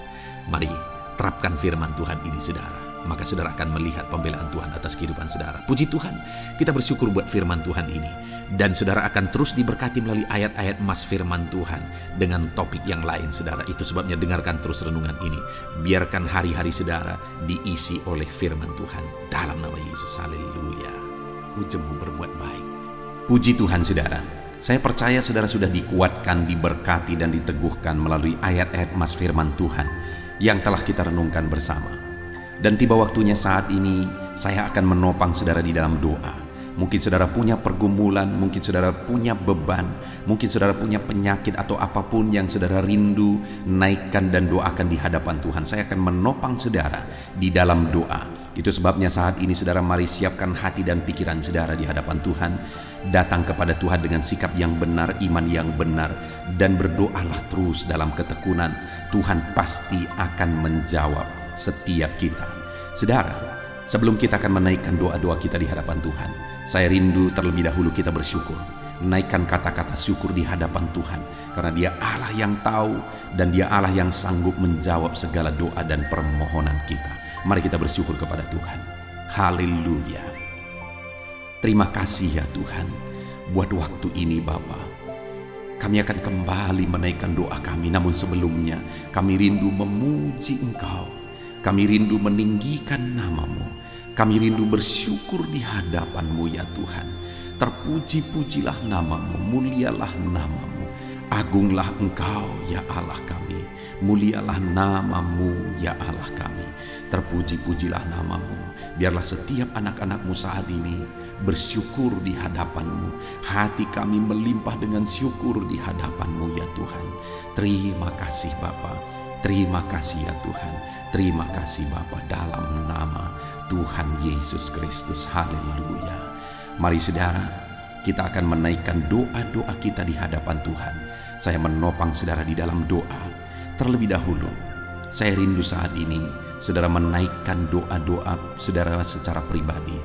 Mari terapkan firman Tuhan ini, saudara. Maka saudara akan melihat pembelaan Tuhan atas kehidupan saudara. Puji Tuhan, kita bersyukur buat firman Tuhan ini. Dan saudara akan terus diberkati melalui ayat-ayat emas firman Tuhan dengan topik yang lain, saudara. Itu sebabnya dengarkan terus renungan ini. Biarkan hari-hari saudara diisi oleh firman Tuhan. Dalam nama Yesus, haleluya. Ujungmu berbuat baik. Puji Tuhan, saudara. Saya percaya saudara sudah dikuatkan, diberkati, dan diteguhkan melalui ayat-ayat emas firman Tuhan yang telah kita renungkan bersama. Dan tiba waktunya saat ini saya akan menopang saudara di dalam doa. Mungkin saudara punya pergumulan, mungkin saudara punya beban, mungkin saudara punya penyakit atau apapun yang saudara rindu, naikkan dan doakan di hadapan Tuhan. Saya akan menopang saudara di dalam doa. Itu sebabnya saat ini saudara mari siapkan hati dan pikiran saudara di hadapan Tuhan. Datang kepada Tuhan dengan sikap yang benar, iman yang benar, dan berdoalah terus dalam ketekunan. Tuhan pasti akan menjawab setiap kita. Saudara, sebelum kita akan menaikkan doa-doa kita di hadapan Tuhan, saya rindu terlebih dahulu kita bersyukur. Naikkan kata-kata syukur di hadapan Tuhan, karena Dia Allah yang tahu dan Dia Allah yang sanggup menjawab segala doa dan permohonan kita. Mari kita bersyukur kepada Tuhan. Haleluya. Terima kasih ya Tuhan buat waktu ini Bapa. Kami akan kembali menaikkan doa kami, namun sebelumnya kami rindu memuji Engkau. Kami rindu meninggikan nama-Mu. Kami rindu bersyukur di hadapan-Mu ya Tuhan. Terpuji-pujilah nama-Mu, mulialah nama-Mu. Agunglah Engkau ya Allah kami. Mulialah nama-Mu ya Allah kami. Terpuji-pujilah nama-Mu. Biarlah setiap anak-anak-Mu saat ini bersyukur di hadapan-Mu. Hati kami melimpah dengan syukur di hadapan-Mu ya Tuhan. Terima kasih Bapa. Terima kasih ya Tuhan. Terima kasih Bapa, dalam nama Tuhan Yesus Kristus. Haleluya. Mari saudara, kita akan menaikkan doa-doa kita di hadapan Tuhan. Saya menopang saudara di dalam doa. Terlebih dahulu, saya rindu saat ini saudara menaikkan doa-doa saudara secara pribadi.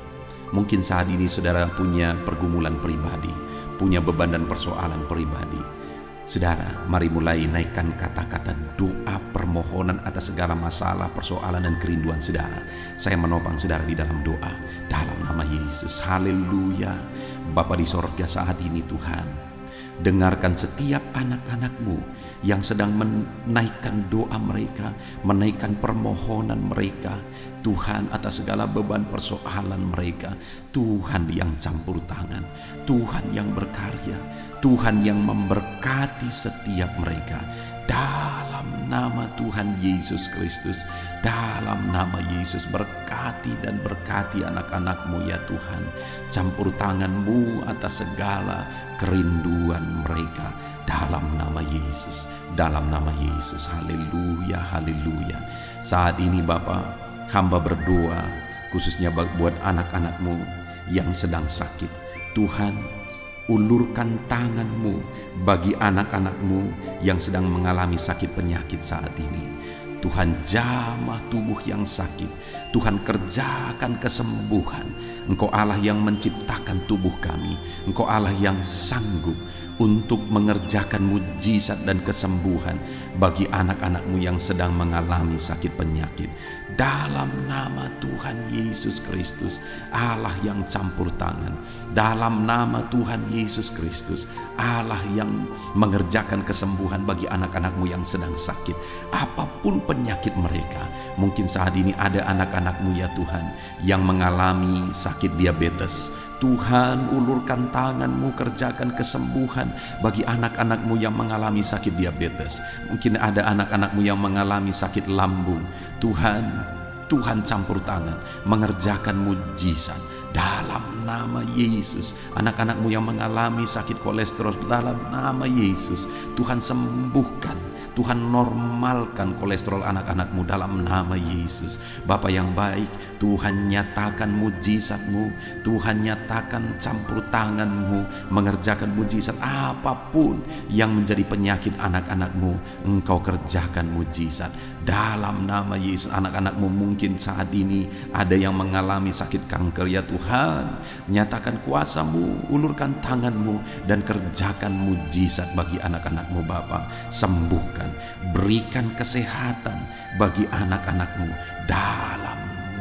Mungkin saat ini saudara punya pergumulan pribadi, punya beban dan persoalan pribadi. Saudara, mari mulai naikkan kata-kata doa permohonan atas segala masalah, persoalan dan kerinduan saudara. Saya menopang saudara di dalam doa dalam nama Yesus. Haleluya. Bapa di sorga, saat ini Tuhan, dengarkan setiap anak-anak-Mu yang sedang menaikkan doa mereka, menaikkan permohonan mereka. Tuhan, atas segala beban persoalan mereka, Tuhan yang campur tangan, Tuhan yang berkarya, Tuhan yang memberkati setiap mereka. Dalam nama Tuhan Yesus Kristus, dalam nama Yesus, berkati dan berkati anak-anak-Mu ya Tuhan. Campur tangan-Mu atas segala kerinduan mereka. Dalam nama Yesus, dalam nama Yesus. Haleluya, haleluya. Saat ini Bapa, hamba berdoa khususnya buat anak-anak-Mu yang sedang sakit. Tuhan, ulurkan tangan-Mu bagi anak-anak-Mu yang sedang mengalami sakit penyakit saat ini. Tuhan, jamah tubuh yang sakit. Tuhan, kerjakan kesembuhan. Engkau Allah yang menciptakan tubuh kami. Engkau Allah yang sanggup untuk mengerjakan mujizat dan kesembuhan bagi anak-anak-Mu yang sedang mengalami sakit penyakit. Dalam nama Tuhan Yesus Kristus, Allah yang campur tangan. Dalam nama Tuhan Yesus Kristus, Allah yang mengerjakan kesembuhan bagi anak-anak-Mu yang sedang sakit. Apapun penyakit mereka, mungkin saat ini ada anak-anak-Mu ya Tuhan yang mengalami sakit diabetes. Tuhan, ulurkan tangan-Mu, kerjakan kesembuhan bagi anak-anak-Mu yang mengalami sakit diabetes. Mungkin ada anak-anak-Mu yang mengalami sakit lambung. Tuhan campur tangan, mengerjakan mujizat. Dalam nama Yesus, anak-anak-Mu yang mengalami sakit kolesterol, dalam nama Yesus, Tuhan sembuhkan. Tuhan normalkan kolesterol anak-anak-Mu dalam nama Yesus. Bapa yang baik, Tuhan nyatakan mujizat-Mu. Tuhan nyatakan campur tangan-Mu, mengerjakan mujizat. Apapun yang menjadi penyakit anak-anak-Mu, Engkau kerjakan mujizat. Dalam nama Yesus, anak-anak-Mu mungkin saat ini ada yang mengalami sakit kanker ya Tuhan. Nyatakan kuasa-Mu, ulurkan tangan-Mu dan kerjakan mujizat bagi anak-anak-Mu Bapa. Sembuhkan, berikan kesehatan bagi anak-anak-Mu dalam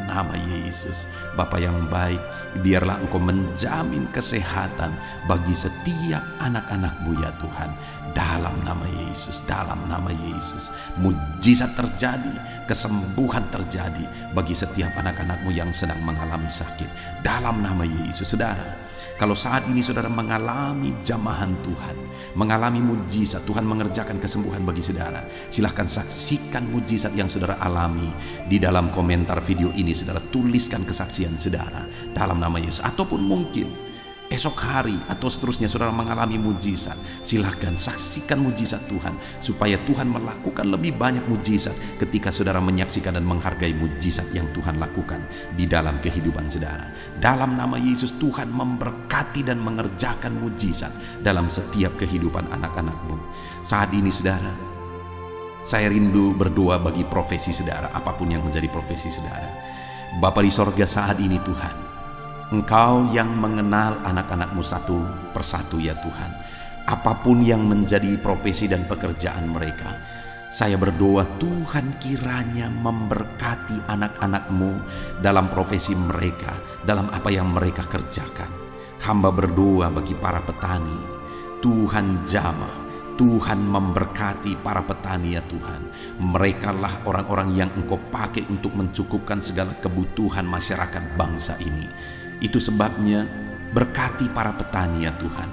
nama Yesus. Bapa yang baik, biarlah Engkau menjamin kesehatan bagi setiap anak-anak-Mu ya Tuhan. Dalam nama Yesus, dalam nama Yesus, mujizat terjadi, kesembuhan terjadi bagi setiap anak-anak-Mu yang sedang mengalami sakit. Dalam nama Yesus. Saudara, kalau saat ini saudara mengalami jamahan Tuhan, mengalami mujizat, Tuhan mengerjakan kesembuhan bagi saudara, silahkan saksikan mujizat yang saudara alami di dalam komentar video ini. Saudara tuliskan kesaksian saudara dalam nama Yesus. Ataupun mungkin esok hari atau seterusnya saudara mengalami mujizat, silahkan saksikan mujizat Tuhan, supaya Tuhan melakukan lebih banyak mujizat ketika saudara menyaksikan dan menghargai mujizat yang Tuhan lakukan di dalam kehidupan saudara. Dalam nama Yesus, Tuhan memberkati dan mengerjakan mujizat dalam setiap kehidupan anak-anak-Mu. Saat ini saudara, saya rindu berdoa bagi profesi saudara, apapun yang menjadi profesi saudara. Bapa di sorga, saat ini Tuhan, Engkau yang mengenal anak-anak-Mu satu persatu ya Tuhan. Apapun yang menjadi profesi dan pekerjaan mereka, saya berdoa Tuhan kiranya memberkati anak-anak-Mu dalam profesi mereka, dalam apa yang mereka kerjakan. Hamba berdoa bagi para petani, Tuhan jamah, Tuhan memberkati para petani ya Tuhan. Mereka lah orang-orang yang Engkau pakai untuk mencukupkan segala kebutuhan masyarakat bangsa ini. Itu sebabnya berkati para petani ya Tuhan.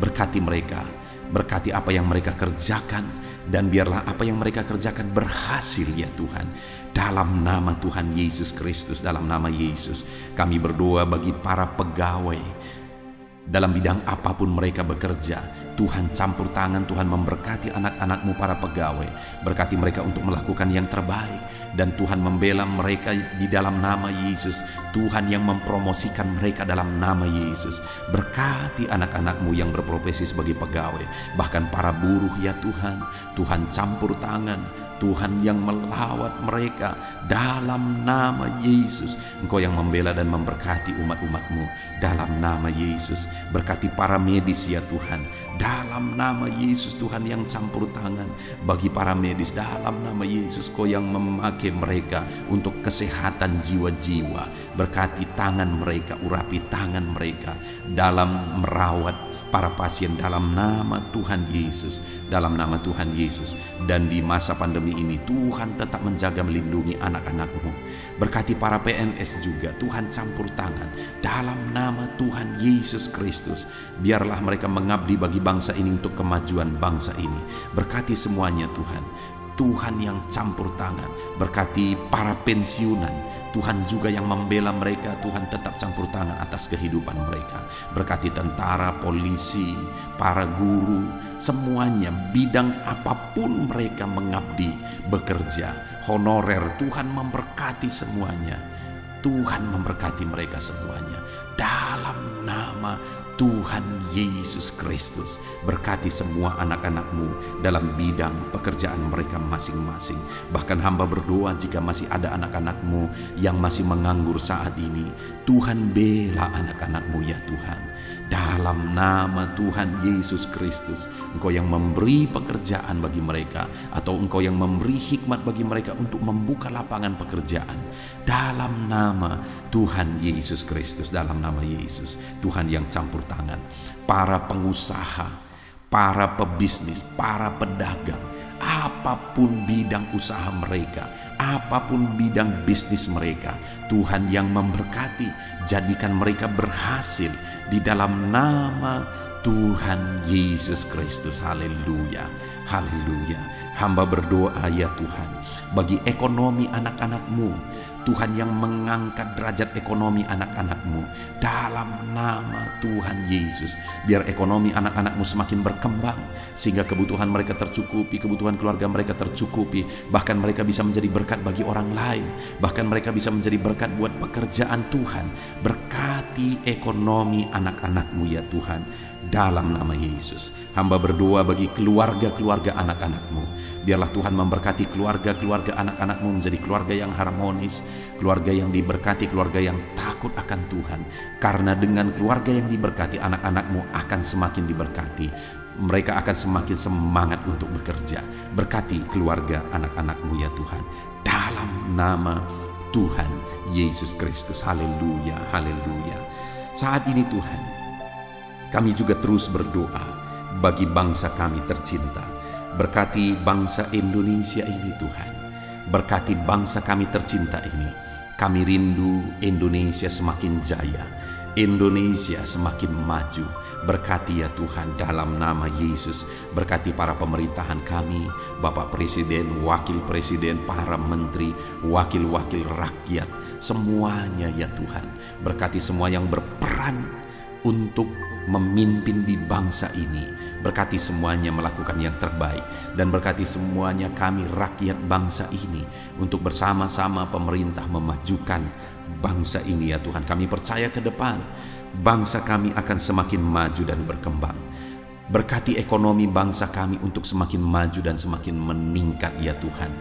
Berkati mereka, berkati apa yang mereka kerjakan, dan biarlah apa yang mereka kerjakan berhasil ya Tuhan. Dalam nama Tuhan Yesus Kristus, dalam nama Yesus, kami berdoa bagi para pegawai dalam bidang apapun mereka bekerja. Tuhan campur tangan, Tuhan memberkati anak-anak-Mu para pegawai. Berkati mereka untuk melakukan yang terbaik, dan Tuhan membela mereka di dalam nama Yesus. Tuhan yang mempromosikan mereka dalam nama Yesus. Berkati anak-anak-Mu yang berprofesi sebagai pegawai, bahkan para buruh ya Tuhan. Tuhan campur tangan, Tuhan yang melawat mereka dalam nama Yesus. Engkau yang membela dan memberkati umat-umat-Mu dalam nama Yesus. Berkati para medis ya Tuhan, dalam nama Yesus. Tuhan yang campur tangan bagi para medis dalam nama Yesus. Kau yang memakai mereka untuk kesehatan jiwa-jiwa. Berkati tangan mereka, urapi tangan mereka dalam merawat para pasien dalam nama Tuhan Yesus, dalam nama Tuhan Yesus. Dan di masa pandemi ini Tuhan tetap menjaga melindungi anak-anak-Mu. Berkati para PNS juga, Tuhan campur tangan dalam nama Tuhan Yesus Kristus. Biarlah mereka mengabdi bagi bangsa ini untuk kemajuan bangsa ini. Berkati semuanya Tuhan. Tuhan yang campur tangan. Berkati para pensiunan, Tuhan juga yang membela mereka. Tuhan tetap campur tangan atas kehidupan mereka. Berkati tentara, polisi, para guru, semuanya bidang apapun mereka mengabdi, bekerja, honorer, Tuhan memberkati semuanya. Tuhan memberkati mereka semuanya dalam nama Tuhan Yesus Kristus. Berkati semua anak-anak-Mu dalam bidang pekerjaan mereka masing-masing. Bahkan hamba berdoa jika masih ada anak-anak-Mu yang masih menganggur saat ini, Tuhan bela anak-anak-Mu ya Tuhan. Dalam nama Tuhan Yesus Kristus, Engkau yang memberi pekerjaan bagi mereka, atau Engkau yang memberi hikmat bagi mereka untuk membuka lapangan pekerjaan. Dalam nama Tuhan Yesus Kristus, dalam nama Yesus, Tuhan yang campur tangan. Para pengusaha, para pebisnis, para pedagang, apapun bidang usaha mereka, apapun bidang bisnis mereka, Tuhan yang memberkati, jadikan mereka berhasil di dalam nama Tuhan Yesus Kristus. Haleluya, haleluya. Hamba berdoa ya Tuhan, bagi ekonomi anak-anak-Mu, Tuhan yang mengangkat derajat ekonomi anak-anak-Mu dalam nama Tuhan Yesus. Biar ekonomi anak-anak-Mu semakin berkembang, sehingga kebutuhan mereka tercukupi, kebutuhan keluarga mereka tercukupi. Bahkan mereka bisa menjadi berkat bagi orang lain. Bahkan mereka bisa menjadi berkat buat pekerjaan Tuhan. Berkati ekonomi anak-anak-Mu ya Tuhan, dalam nama Yesus. Hamba berdoa bagi keluarga-keluarga anak-anak-Mu. Biarlah Tuhan memberkati keluarga-keluarga anak-anak-Mu menjadi keluarga yang harmonis, keluarga yang diberkati, keluarga yang takut akan Tuhan. Karena dengan keluarga yang diberkati, anak-anak-Mu akan semakin diberkati. Mereka akan semakin semangat untuk bekerja. Berkati keluarga anak-anak-Mu ya Tuhan, dalam nama Tuhan Yesus Kristus. Haleluya, haleluya. Saat ini Tuhan, kami juga terus berdoa bagi bangsa kami tercinta. Berkati bangsa Indonesia ini Tuhan. Berkati bangsa kami tercinta ini. Kami rindu Indonesia semakin jaya, Indonesia semakin maju. Berkati ya Tuhan, dalam nama Yesus. Berkati para pemerintahan kami, Bapak Presiden, Wakil Presiden, para menteri, wakil-wakil rakyat, semuanya ya Tuhan. Berkati semua yang berperan untuk memimpin di bangsa ini. Berkati semuanya melakukan yang terbaik, dan berkati semuanya kami rakyat bangsa ini untuk bersama-sama pemerintah memajukan bangsa ini ya Tuhan. Kami percaya ke depan bangsa kami akan semakin maju dan berkembang. Berkati ekonomi bangsa kami untuk semakin maju dan semakin meningkat ya Tuhan,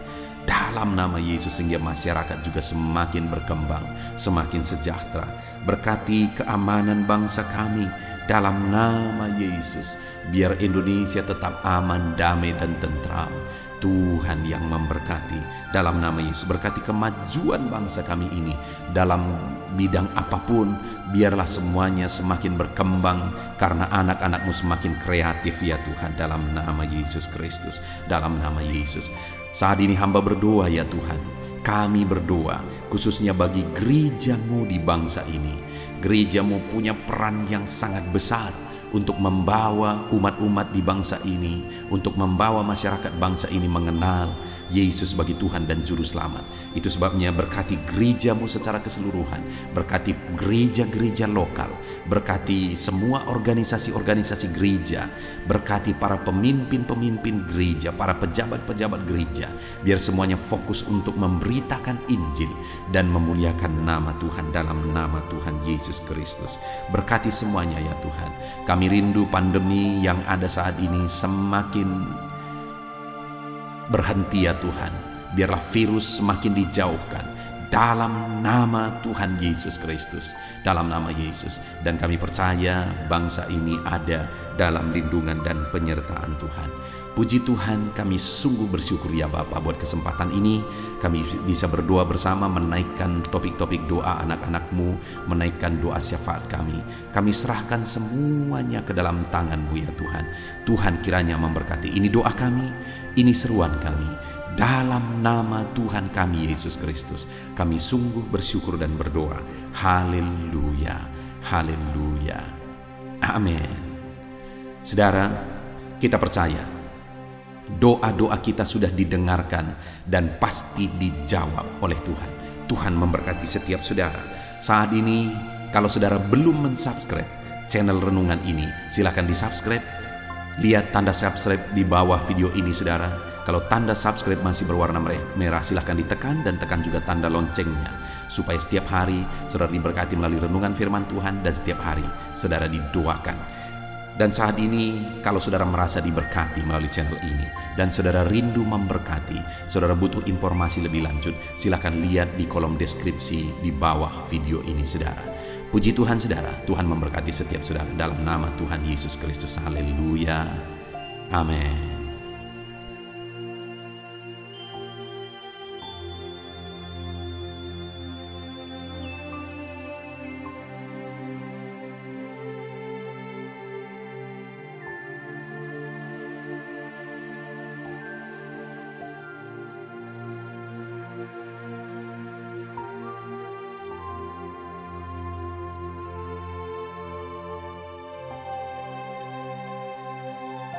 dalam nama Yesus, sehingga masyarakat juga semakin berkembang, semakin sejahtera. Berkati keamanan bangsa kami dalam nama Yesus. Biar Indonesia tetap aman, damai dan tentram. Tuhan yang memberkati dalam nama Yesus. Berkati kemajuan bangsa kami ini dalam bidang apapun, biarlah semuanya semakin berkembang karena anak-anak-Mu semakin kreatif ya Tuhan, dalam nama Yesus Kristus, dalam nama Yesus. Saat ini hamba berdoa ya Tuhan, kami berdoa khususnya bagi gereja-Mu di bangsa ini. Gereja-Mu punya peran yang sangat besar untuk membawa umat-umat di bangsa ini, untuk membawa masyarakat bangsa ini mengenal Yesus sebagai Tuhan dan Juru Selamat. Itu sebabnya berkati gereja-Mu secara keseluruhan, berkati gereja-gereja lokal, berkati semua organisasi-organisasi gereja, berkati para pemimpin-pemimpin gereja, para pejabat-pejabat gereja, biar semuanya fokus untuk memberitakan Injil dan memuliakan nama Tuhan dalam nama Tuhan Yesus Kristus. Berkati semuanya ya Tuhan. Kami rindu pandemi yang ada saat ini semakin berhenti ya Tuhan. Biarlah virus semakin dijauhkan dalam nama Tuhan Yesus Kristus, dalam nama Yesus. Dan kami percaya bangsa ini ada dalam lindungan dan penyertaan Tuhan. Puji Tuhan, kami sungguh bersyukur ya Bapa buat kesempatan ini. Kami bisa berdoa bersama, menaikkan topik-topik doa anak-anak-Mu, menaikkan doa syafaat kami. Kami serahkan semuanya ke dalam tangan-Mu ya Tuhan. Tuhan kiranya memberkati. Ini doa kami, ini seruan kami. Dalam nama Tuhan kami Yesus Kristus, kami sungguh bersyukur dan berdoa. Haleluya, haleluya, amin. Saudara, kita percaya doa-doa kita sudah didengarkan dan pasti dijawab oleh Tuhan. Tuhan memberkati setiap saudara. Saat ini, kalau saudara belum mensubscribe channel renungan ini, silakan di-subscribe. Lihat tanda subscribe di bawah video ini saudara. Kalau tanda subscribe masih berwarna merah, silahkan ditekan dan tekan juga tanda loncengnya, supaya setiap hari saudara diberkati melalui renungan firman Tuhan, dan setiap hari saudara didoakan. Dan saat ini, kalau saudara merasa diberkati melalui channel ini dan saudara rindu memberkati, saudara butuh informasi lebih lanjut, silakan lihat di kolom deskripsi di bawah video ini saudara. Puji Tuhan saudara, Tuhan memberkati setiap saudara dalam nama Tuhan Yesus Kristus. Haleluya, amin.